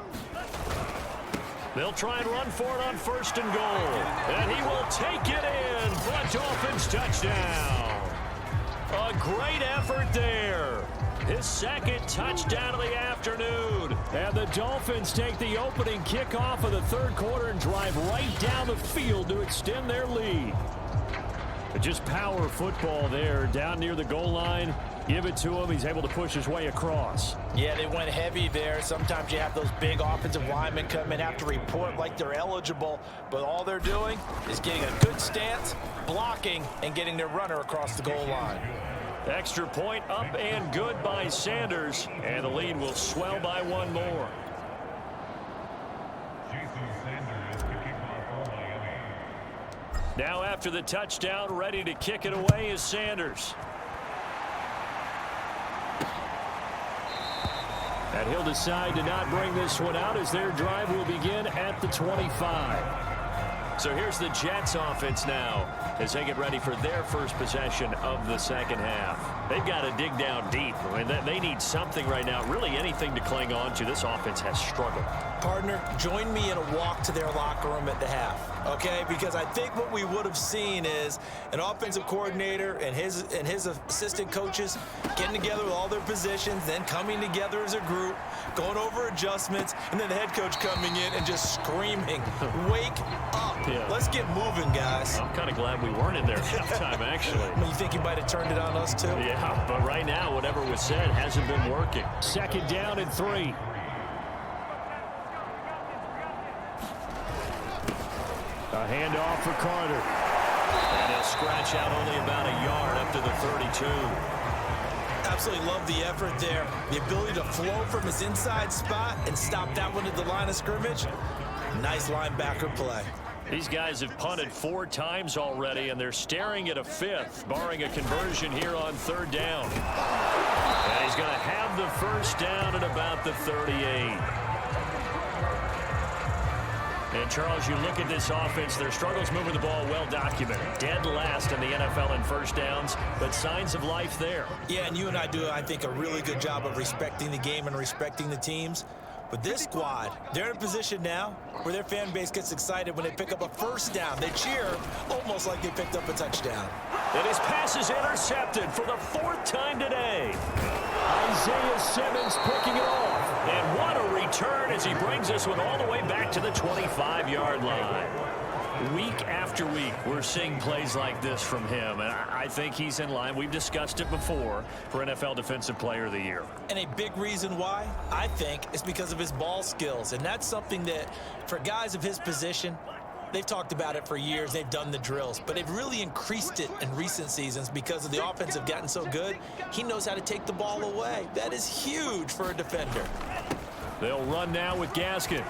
They'll try and run for it on 1st and goal. And he will take it in for a Dolphins touchdown. A great effort there. His 2nd touchdown of the afternoon. And the Dolphins take the opening kickoff of the 3rd quarter and drive right down the field to extend their lead. Just power football there down near the goal line. Give it to him. He's able to push his way across. Yeah, they went heavy there. Sometimes you have those big offensive linemen come in, have to report like they're eligible, but all they're doing is getting a good stance, blocking, and getting their runner across the goal line. Extra point up and good by Sanders, and the lead will swell by 1 more. Now after the touchdown, ready to kick it away is Sanders. And he'll decide to not bring this one out as their drive will begin at the 25. So here's the Jets offense now as they get ready for their first possession of the 2nd half. They've got to dig down deep. I mean, they need something right now, really anything to cling on to. This offense has struggled. Partner, join me in a walk to their locker room at the half, okay? Because I think what we would have seen is an offensive coordinator and his assistant coaches getting together with all their positions, then coming together as a group, going over adjustments, and then the head coach coming in and just screaming, "Wake up. Yeah. Let's get moving, guys." I'm kind of glad we weren't in there at halftime, actually. I mean, you think you might have turned it on us, too? Yeah, but right now, whatever was said hasn't been working. 2nd down and 3. A handoff for Carter. And he'll scratch out only about a yard up to the 32. Absolutely love the effort there. The ability to flow from his inside spot and stop that one at the line of scrimmage. Nice linebacker play. These guys have punted 4 times already, and they're staring at a 5th, barring a conversion here on 3rd down. And he's going to have the 1st down at about the 38. And, Charles, you look at this offense, their struggles moving the ball well documented. Dead last in the NFL in 1st downs, but signs of life there. Yeah, and you and I do, I think, a really good job of respecting the game and respecting the teams. But this squad, they're in a position now where their fan base gets excited when they pick up a 1st down. They cheer almost like they picked up a touchdown. And his pass is intercepted for the 4th time today. Isaiah Simmons picking it off. And what a return as he brings this one all the way back to the 25-yard line. Week after week, we're seeing plays like this from him, and I think he's in line. We've discussed it before for NFL Defensive Player of the Year. And a big reason why, I think, is because of his ball skills. And that's something that, for guys of his position, they've talked about it for years. They've done the drills. But they've really increased it in recent seasons because of the offense have gotten so good. He knows how to take the ball away. That is huge for a defender. They'll run now with Gaskin.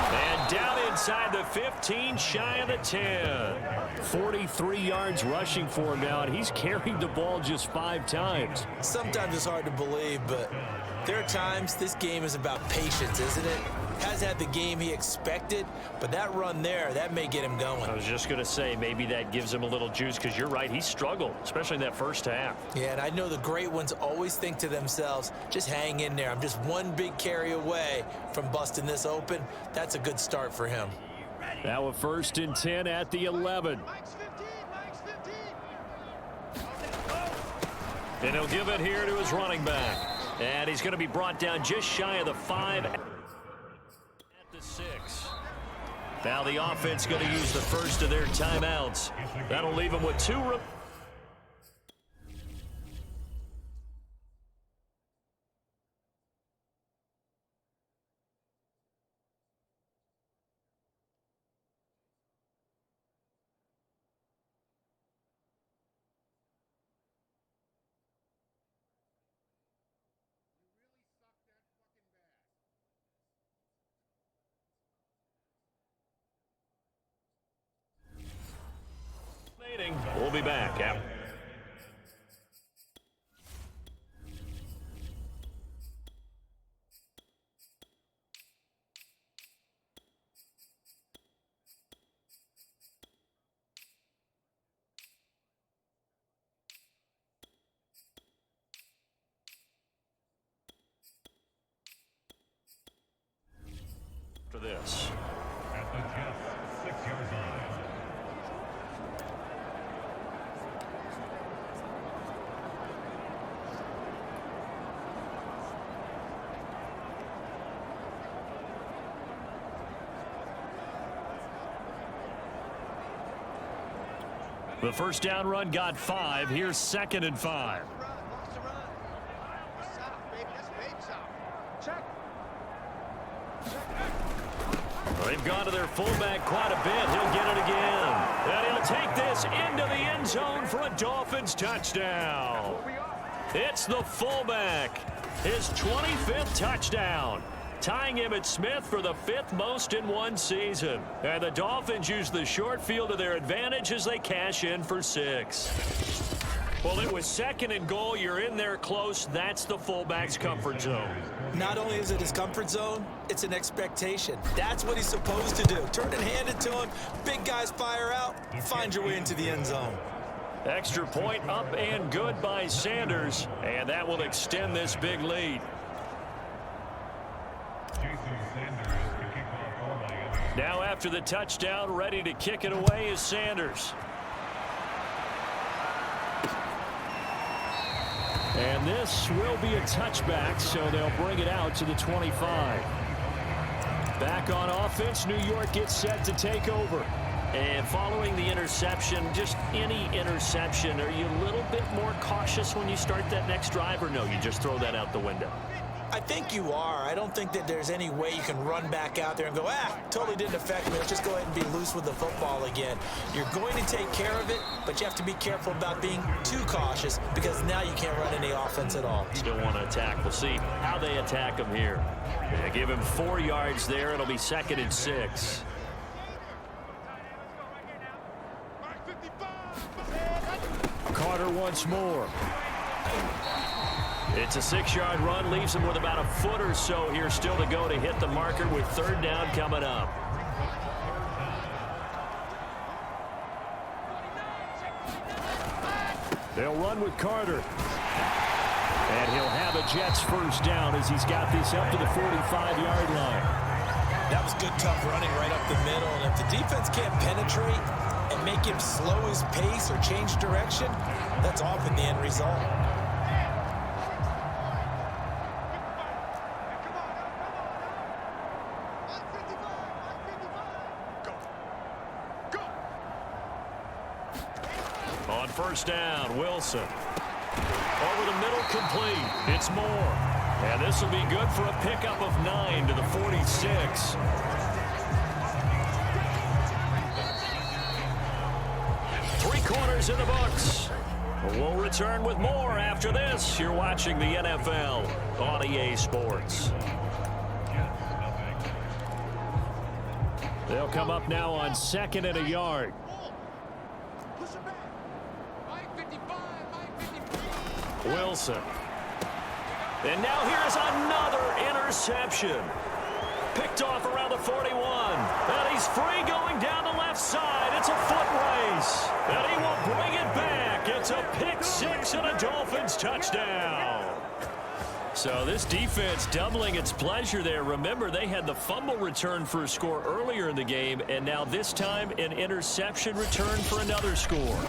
And down inside the 15, shy of the 10. 43 yards rushing for him now, and he's carried the ball just 5 times. Sometimes it's hard to believe, but there are times this game is about patience, isn't it? Has had the game he expected, but that run there, that may get him going. I was just going to say, maybe that gives him a little juice, because you're right, he struggled, especially in that 1st half. Yeah, and I know the great ones always think to themselves, just hang in there. I'm just one big carry away from busting this open. That's a good start for him. Now a 1st and 10 at the 11. And he'll give it here to his running back. And he's going to be brought down just shy of the 5 at the 6. Now the offense going to use the first of their timeouts. That'll leave them with 2. We'll be back after. For this. At the 6-yard line. The 1st down run got 5. Here's 2nd and 5. They've gone to their fullback quite a bit. He'll get it again. And he'll take this into the end zone for a Dolphins touchdown. It's the fullback. His 25th touchdown. Tying Emmitt Smith for the 5th most in one season. And the Dolphins use the short field to their advantage as they cash in for 6. Well, it was 2nd and goal. You're in there close. That's the fullback's comfort zone. Not only is it his comfort zone, it's an expectation. That's what he's supposed to do. Turn and hand it to him. Big guys fire out. Find your way into the end zone. Extra point up and good by Sanders, and that will extend this big lead. Now after the touchdown, ready to kick it away is Sanders. And this will be a touchback, so they'll bring it out to the 25. Back on offense, New York gets set to take over. And following the interception, just any interception, are you a little bit more cautious when you start that next drive, or no, you just throw that out the window? I think you are. I don't think that there's any way you can run back out there and go, totally didn't affect me. Let's just go ahead and be loose with the football again. You're going to take care of it, but you have to be careful about being too cautious because now you can't run any offense at all. Still want to attack. We'll see how they attack him here. They give him 4 yards there. It'll be 2nd and 6. Carter once more. It's a 6-yard run, leaves him with about a foot or so here still to go to hit the marker with 3rd down coming up. They'll run with Carter. And he'll have a Jets 1st down as he's got this up to the 45-yard line. That was good, tough running right up the middle. And if the defense can't penetrate and make him slow his pace or change direction, that's often the end result. On 1st down, Wilson. Over the middle, complete. It's Moore. And this will be good for a pickup of 9 to the 46. Three-quarters in the books. We'll return with more after this. You're watching the NFL on EA Sports. They'll come up now on 2nd and a yard. Wilson. And now here's another interception. Picked off around the 41. And he's free going down the left side. It's a foot race. And he will bring it back. It's a pick 6 and a Dolphins touchdown. So this defense doubling its pleasure there. Remember, they had the fumble return for a score earlier in the game. And now this time an interception return for another score.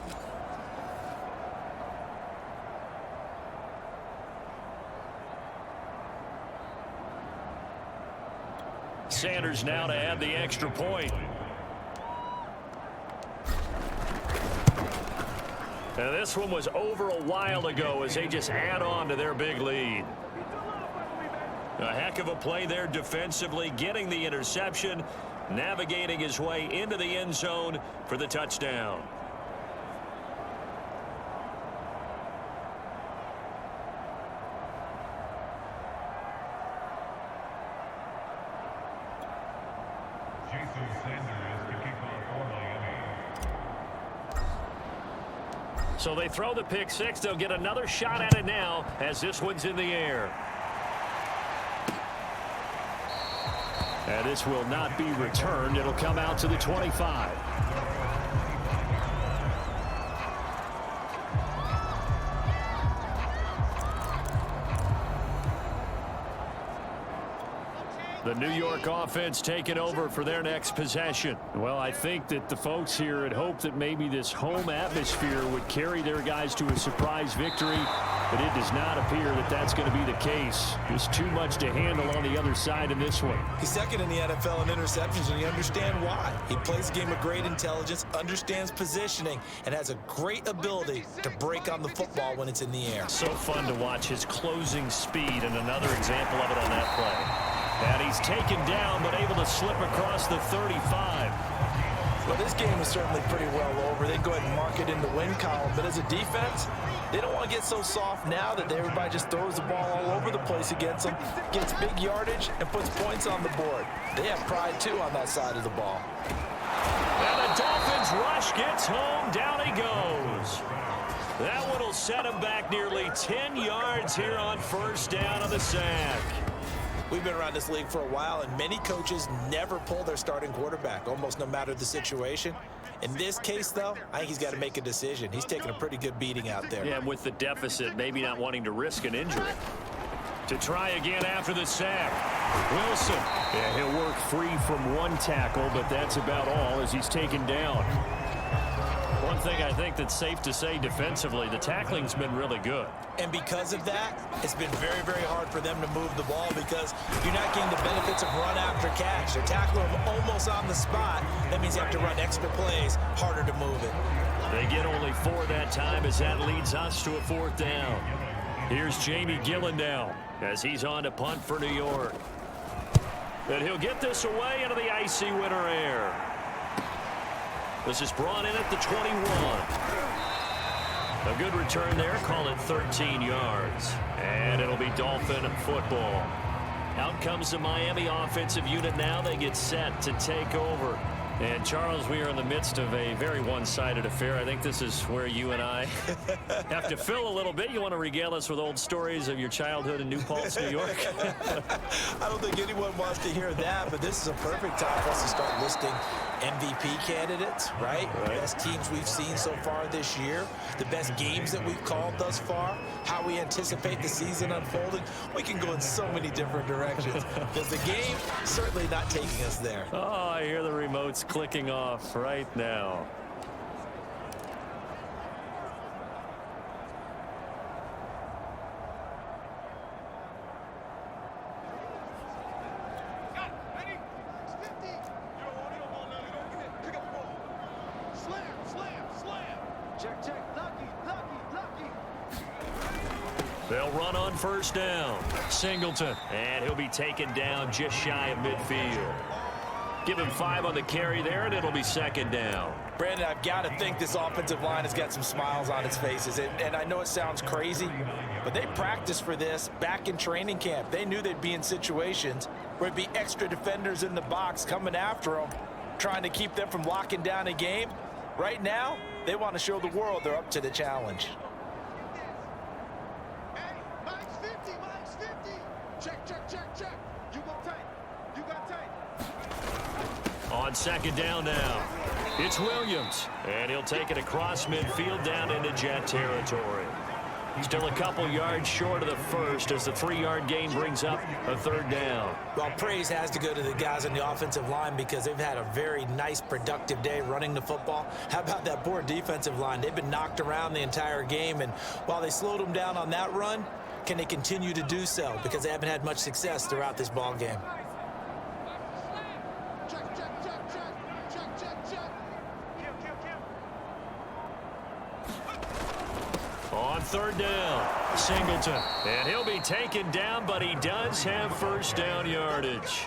Sanders now to add the extra point. And this one was over a while ago as they just add on to their big lead. A heck of a play there defensively, getting the interception, navigating his way into the end zone for the touchdown. So they throw the pick 6. They'll get another shot at it now as this one's in the air. And this will not be returned. It'll come out to the 25. The New York offense taking over for their next possession. Well, I think that the folks here had hoped that maybe this home atmosphere would carry their guys to a surprise victory, but it does not appear that that's going to be the case. There's too much to handle on the other side in this one. He's 2nd in the NFL in interceptions, and you understand why. He plays a game of great intelligence, understands positioning, and has a great ability to break on the football when it's in the air. So fun to watch his closing speed, and another example of it on that play. And he's taken down, but able to slip across the 35. Well, this game is certainly pretty well over. They go ahead and mark it in the win column. But as a defense, they don't want to get so soft now that everybody just throws the ball all over the place against them, gets big yardage, and puts points on the board. They have pride, too, on that side of the ball. And the Dolphins rush gets home. Down he goes. That one will set him back nearly 10 yards here on 1st down on the sack. We've been around this league for a while, and many coaches never pull their starting quarterback, almost no matter the situation. In this case, though, I think he's got to make a decision. He's taking a pretty good beating out there. Yeah, and with the deficit, maybe not wanting to risk an injury. To try again after the sack. Wilson. Yeah, he'll work free from one tackle, but that's about all as he's taken down. One thing I think that's safe to say defensively, the tackling's been really good. And because of that, it's been very, very hard for them to move the ball because you're not getting the benefits of run after catch. They're tackling him almost on the spot. That means you have to run extra plays, harder to move it. They get only 4 that time as that leads us to a 4th down. Here's Jamie Gillen now as he's on to punt for New York. And he'll get this away into the icy winter air. This is brought in at the 21. A good return there, call it 13 yards. And it'll be Dolphin football. Out comes the Miami offensive unit now. They get set to take over. And, Charles, we are in the midst of a very one-sided affair. I think this is where you and I have to fill a little bit. You want to regale us with old stories of your childhood in New Paltz, New York? I don't think anyone wants to hear that, but this is a perfect time for us to start listing MVP candidates, right? The best teams we've seen so far this year, the best games that we've called thus far, how we anticipate the season unfolding. We can go in so many different directions because the game certainly not taking us there. Oh, I hear the remotes clicking off right now. They'll run on first down. Singleton. And he'll be taken down just shy of midfield. Give him 5 on the carry there, and it'll be 2nd down. Brandon, I've got to think this offensive line has got some smiles on its faces. And I know it sounds crazy, but they practiced for this back in training camp. They knew they'd be in situations where it'd be extra defenders in the box coming after them, trying to keep them from locking down a game. Right now, they want to show the world they're up to the challenge. On 2nd down now, it's Williams, and he'll take it across midfield down into Jet territory. Still a couple yards short of the first as the 3-yard gain brings up a 3rd down. Well, praise has to go to the guys on the offensive line because they've had a very nice, productive day running the football. How about that poor defensive line? They've been knocked around the entire game, and while they slowed them down on that run, can they continue to do so? Because they haven't had much success throughout this ball game. On 3rd down, Singleton. And he'll be taken down, but he does have first down yardage.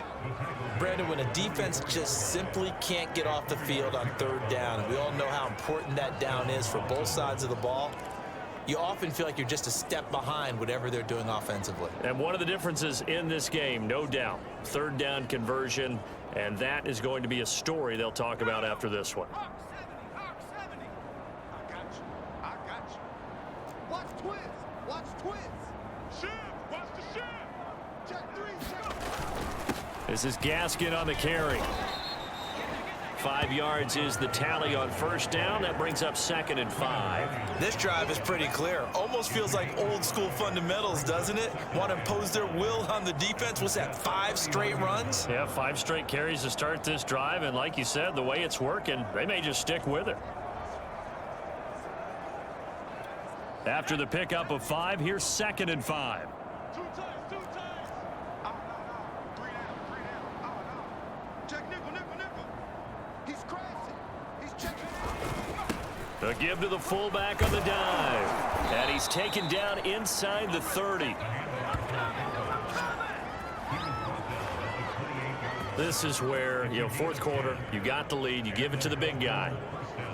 Brandon, when a defense just simply can't get off the field on 3rd down, and we all know how important that down is for both sides of the ball, you often feel like you're just a step behind whatever they're doing offensively. And one of the differences in this game, no doubt, 3rd down conversion, and that is going to be a story they'll talk about after this one. This is Gaskin on the carry. 5 yards is the tally on first down. That brings up 2nd and 5. This drive is pretty clear. Almost feels like old school fundamentals, doesn't it? Want to impose their will on the defense. What's that, 5 straight runs? Yeah, 5 straight carries to start this drive. And like you said, the way it's working, they may just stick with it. After the pickup of 5, here's 2nd and 5. A give to the fullback on the dive. And he's taken down inside the 30. This is where, 4th quarter, you got the lead, you give it to the big guy.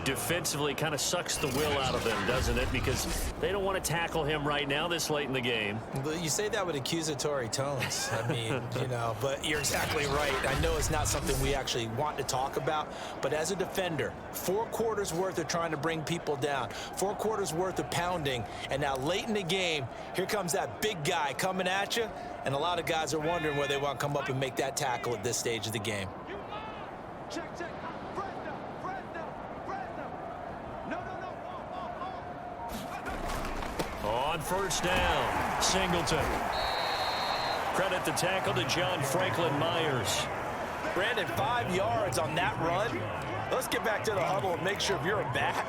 defensively kind of sucks the will out of them, doesn't it? Because they don't want to tackle him right now this late in the game. You say that with accusatory tones. I mean, you know, but you're exactly right. I know it's not something we actually want to talk about, but as a defender, 4 quarters worth of trying to bring people down, 4 quarters worth of pounding, and now late in the game, here comes that big guy coming at you, and a lot of guys are wondering where they want to come up and make that tackle at this stage of the game. Check, check. On first down, Singleton. Credit the tackle to John Franklin Myers. Brandon, 5 yards on that run. Let's get back to the huddle and make sure if you're a back,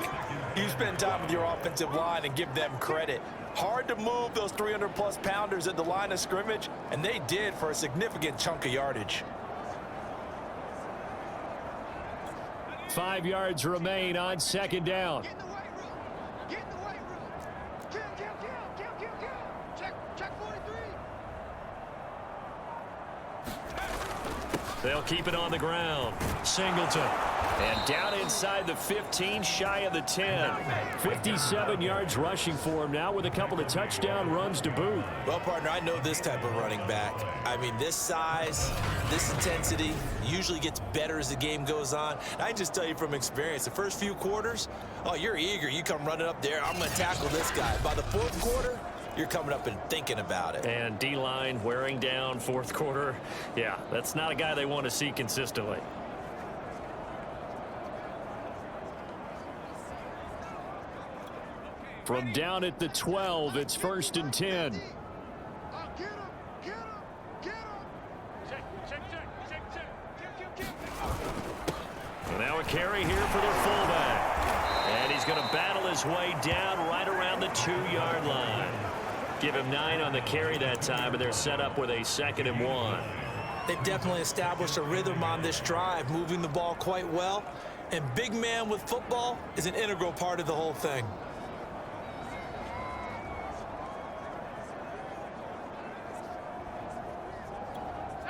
you spend time with your offensive line and give them credit. Hard to move those 300-plus pounders at the line of scrimmage, and they did for a significant chunk of yardage. 5 yards remain on second down. Get in the weight room. Get in the weight room. Kill. Check 43. They'll keep it on the ground. Singleton. And down inside the 15, shy of the 10. 57 yards rushing for him now with a couple of touchdown runs to boot. Well, partner, I know this type of running back. I mean, this size, this intensity usually gets better as the game goes on. And I just tell you from experience, the first few quarters, oh, you're eager. You come running up there, I'm going to tackle this guy. By the 4th quarter, you're coming up and thinking about it. And D-line wearing down 4th quarter. Yeah, that's not a guy they want to see consistently. From down at the 12, it's 1st and 10. Get him. Check. And now a carry here for their fullback. And he's going to battle his way down right around the 2-yard line. Give him 9 on the carry that time, and they're set up with a 2nd and 1. They've definitely established a rhythm on this drive, moving the ball quite well. And big man with football is an integral part of the whole thing.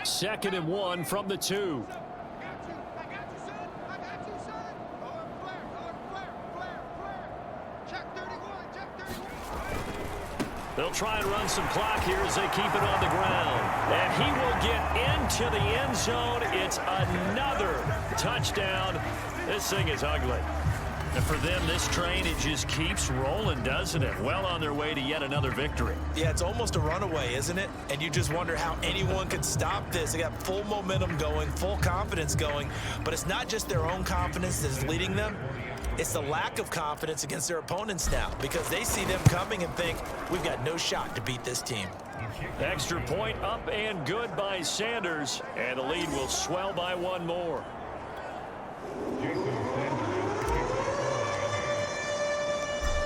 Second and 1 from the 2. I got you, son. Flare. Check 31. They'll try and run some clock here as they keep it on the ground. And he will get into the end zone. It's another touchdown. This thing is ugly. And for them, this train, it just keeps rolling, doesn't it? Well on their way to yet another victory. Yeah, it's almost a runaway, isn't it? And you just wonder how anyone could stop this. They got full momentum going, full confidence going. But it's not just their own confidence that's leading them. It's the lack of confidence against their opponents now because they see them coming and think, we've got no shot to beat this team. Extra point up and good by Sanders. And the lead will swell by 1 more.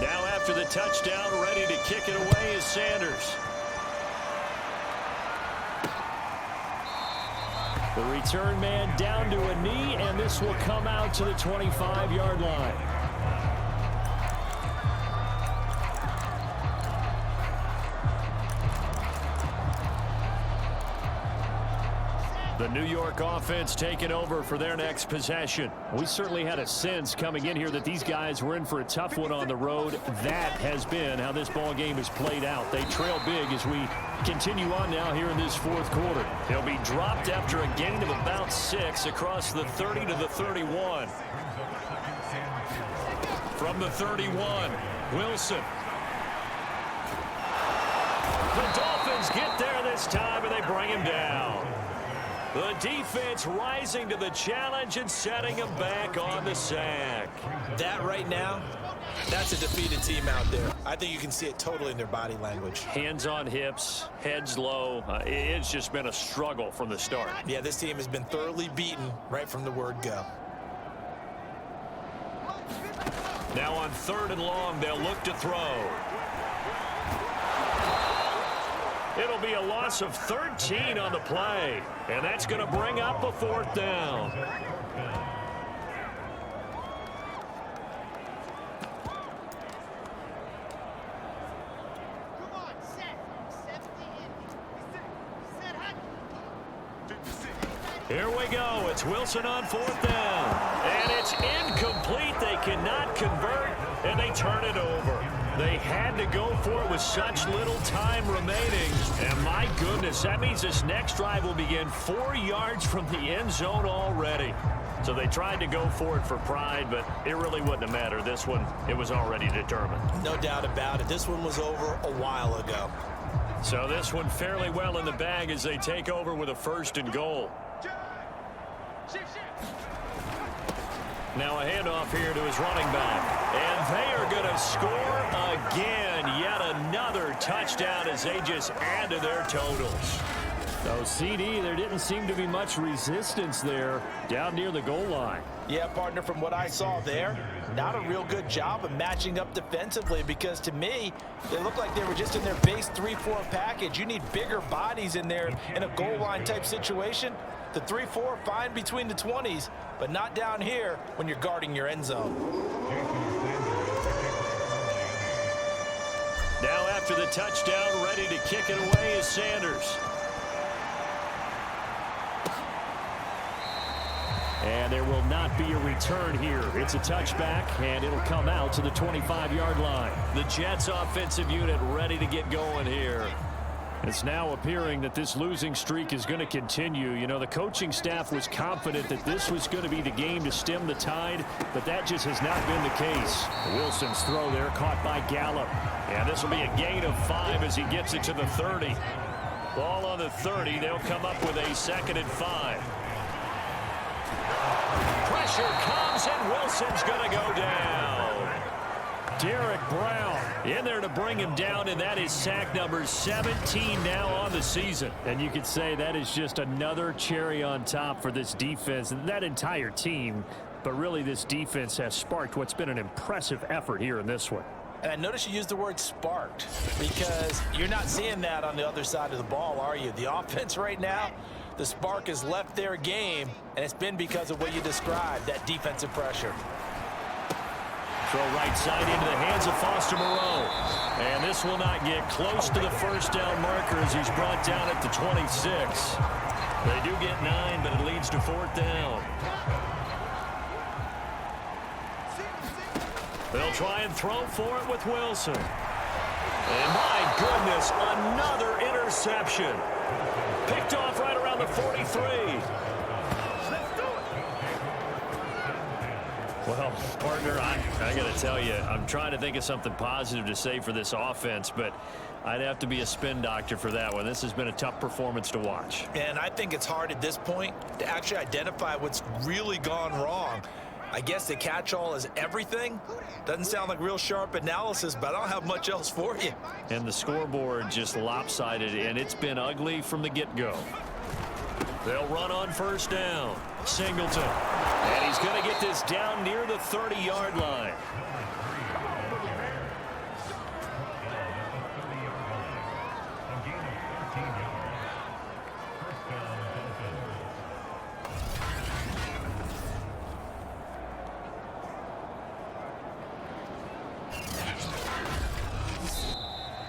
Now after the touchdown, ready to kick it away is Sanders. The return man down to a knee, and this will come out to the 25-yard line. The New York offense taking over for their next possession. We certainly had a sense coming in here that these guys were in for a tough one on the road. That has been how this ball game has played out. They trail big as we continue on now here in this 4th quarter. They'll be dropped after a gain of about 6 across the 30 to the 31. From the 31, Wilson. The Dolphins get there this time, and they bring him down. The defense rising to the challenge and setting him back on the sack. That right now, that's a defeated team out there. I think you can see it totally in their body language. Hands on hips, heads low. It's just been a struggle from the start. Yeah, this team has been thoroughly beaten right from the word go. Now on 3rd and long, they'll look to throw. It'll be a loss of 13 on the play, and that's going to bring up a 4th down. Come on, set. 70 in. Set hot. 56. Here we go. It's Wilson on 4th down. And it's incomplete. They cannot convert, and they turn it over. They had to go for it with such little time remaining. And my goodness, that means this next drive will begin 4 yards from the end zone already. So they tried to go for it for pride, but it really wouldn't have mattered. This one, it was already determined. No doubt about it. This one was over a while ago. So this one fairly well in the bag as they take over with a 1st and goal. Now a handoff here to his running back. And they are going to score again. Yet another touchdown as they just add to their totals. So, CD, there didn't seem to be much resistance there down near the goal line. Yeah, partner, from what I saw there, not a real good job of matching up defensively because to me, they looked like they were just in their base 3-4 package. You need bigger bodies in there in a goal line type situation. The 3-4 fine between the 20s, but not down here when you're guarding your end zone. Now after the touchdown, ready to kick it away is Sanders. And there will not be a return here. It's a touchback, and it'll come out to the 25-yard line. The Jets offensive unit ready to get going here. It's now appearing that this losing streak is going to continue. You know, the coaching staff was confident that this was going to be the game to stem the tide, but that just has not been the case. Wilson's throw there caught by Gallup. And this will be a gain of 5 as he gets it to the 30. Ball on the 30. They'll come up with a 2nd and 5. Pressure comes, and Wilson's going to go down. Derek Brown in there to bring him down, and that is sack number 17 now on the season. And you could say that is just another cherry on top for this defense and that entire team. But really, this defense has sparked what's been an impressive effort here in this one. And I notice you used the word sparked because you're not seeing that on the other side of the ball, are you? The offense right now, the spark has left their game, and it's been because of what you described, that defensive pressure. Throw right side into the hands of Foster Moreau. And this will not get close to the 1st down marker as he's brought down at the 26. They do get 9, but it leads to 4th down. They'll try and throw for it with Wilson. And my goodness, another interception. Picked off right around the 43. Well, partner, I got to tell you, I'm trying to think of something positive to say for this offense, but I'd have to be a spin doctor for that one. This has been a tough performance to watch. And I think it's hard at this point to actually identify what's really gone wrong. I guess the catch-all is everything. Doesn't sound like real sharp analysis, but I don't have much else for you. And the scoreboard just lopsided, and it's been ugly from the get-go. They'll run on 1st down. Singleton. And he's going to get this down near the 30-yard line.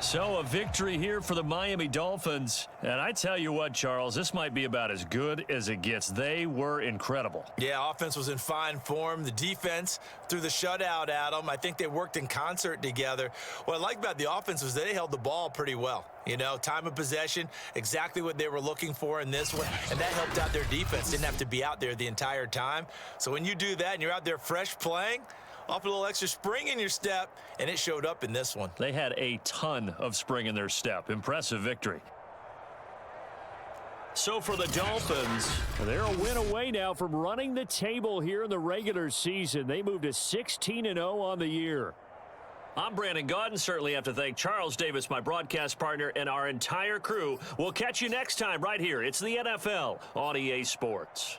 So a victory here for the Miami Dolphins. And I tell you what, Charles, this might be about as good as it gets. They were incredible. Yeah, offense was in fine form. The defense threw the shutout at them. I think they worked in concert together. What I like about the offense was they held the ball pretty well. You know, time of possession, exactly what they were looking for in this one. And that helped out their defense. Didn't have to be out there the entire time. So when you do that and you're out there fresh playing, off a little extra spring in your step, and it showed up in this one. They had a ton of spring in their step. Impressive victory. So for the Dolphins, they're a win away now from running the table here in the regular season. They moved to 16-0 on the year. I'm Brandon Gaudin. Certainly have to thank Charles Davis, my broadcast partner, and our entire crew. We'll catch you next time right here. It's the NFL on EA Sports.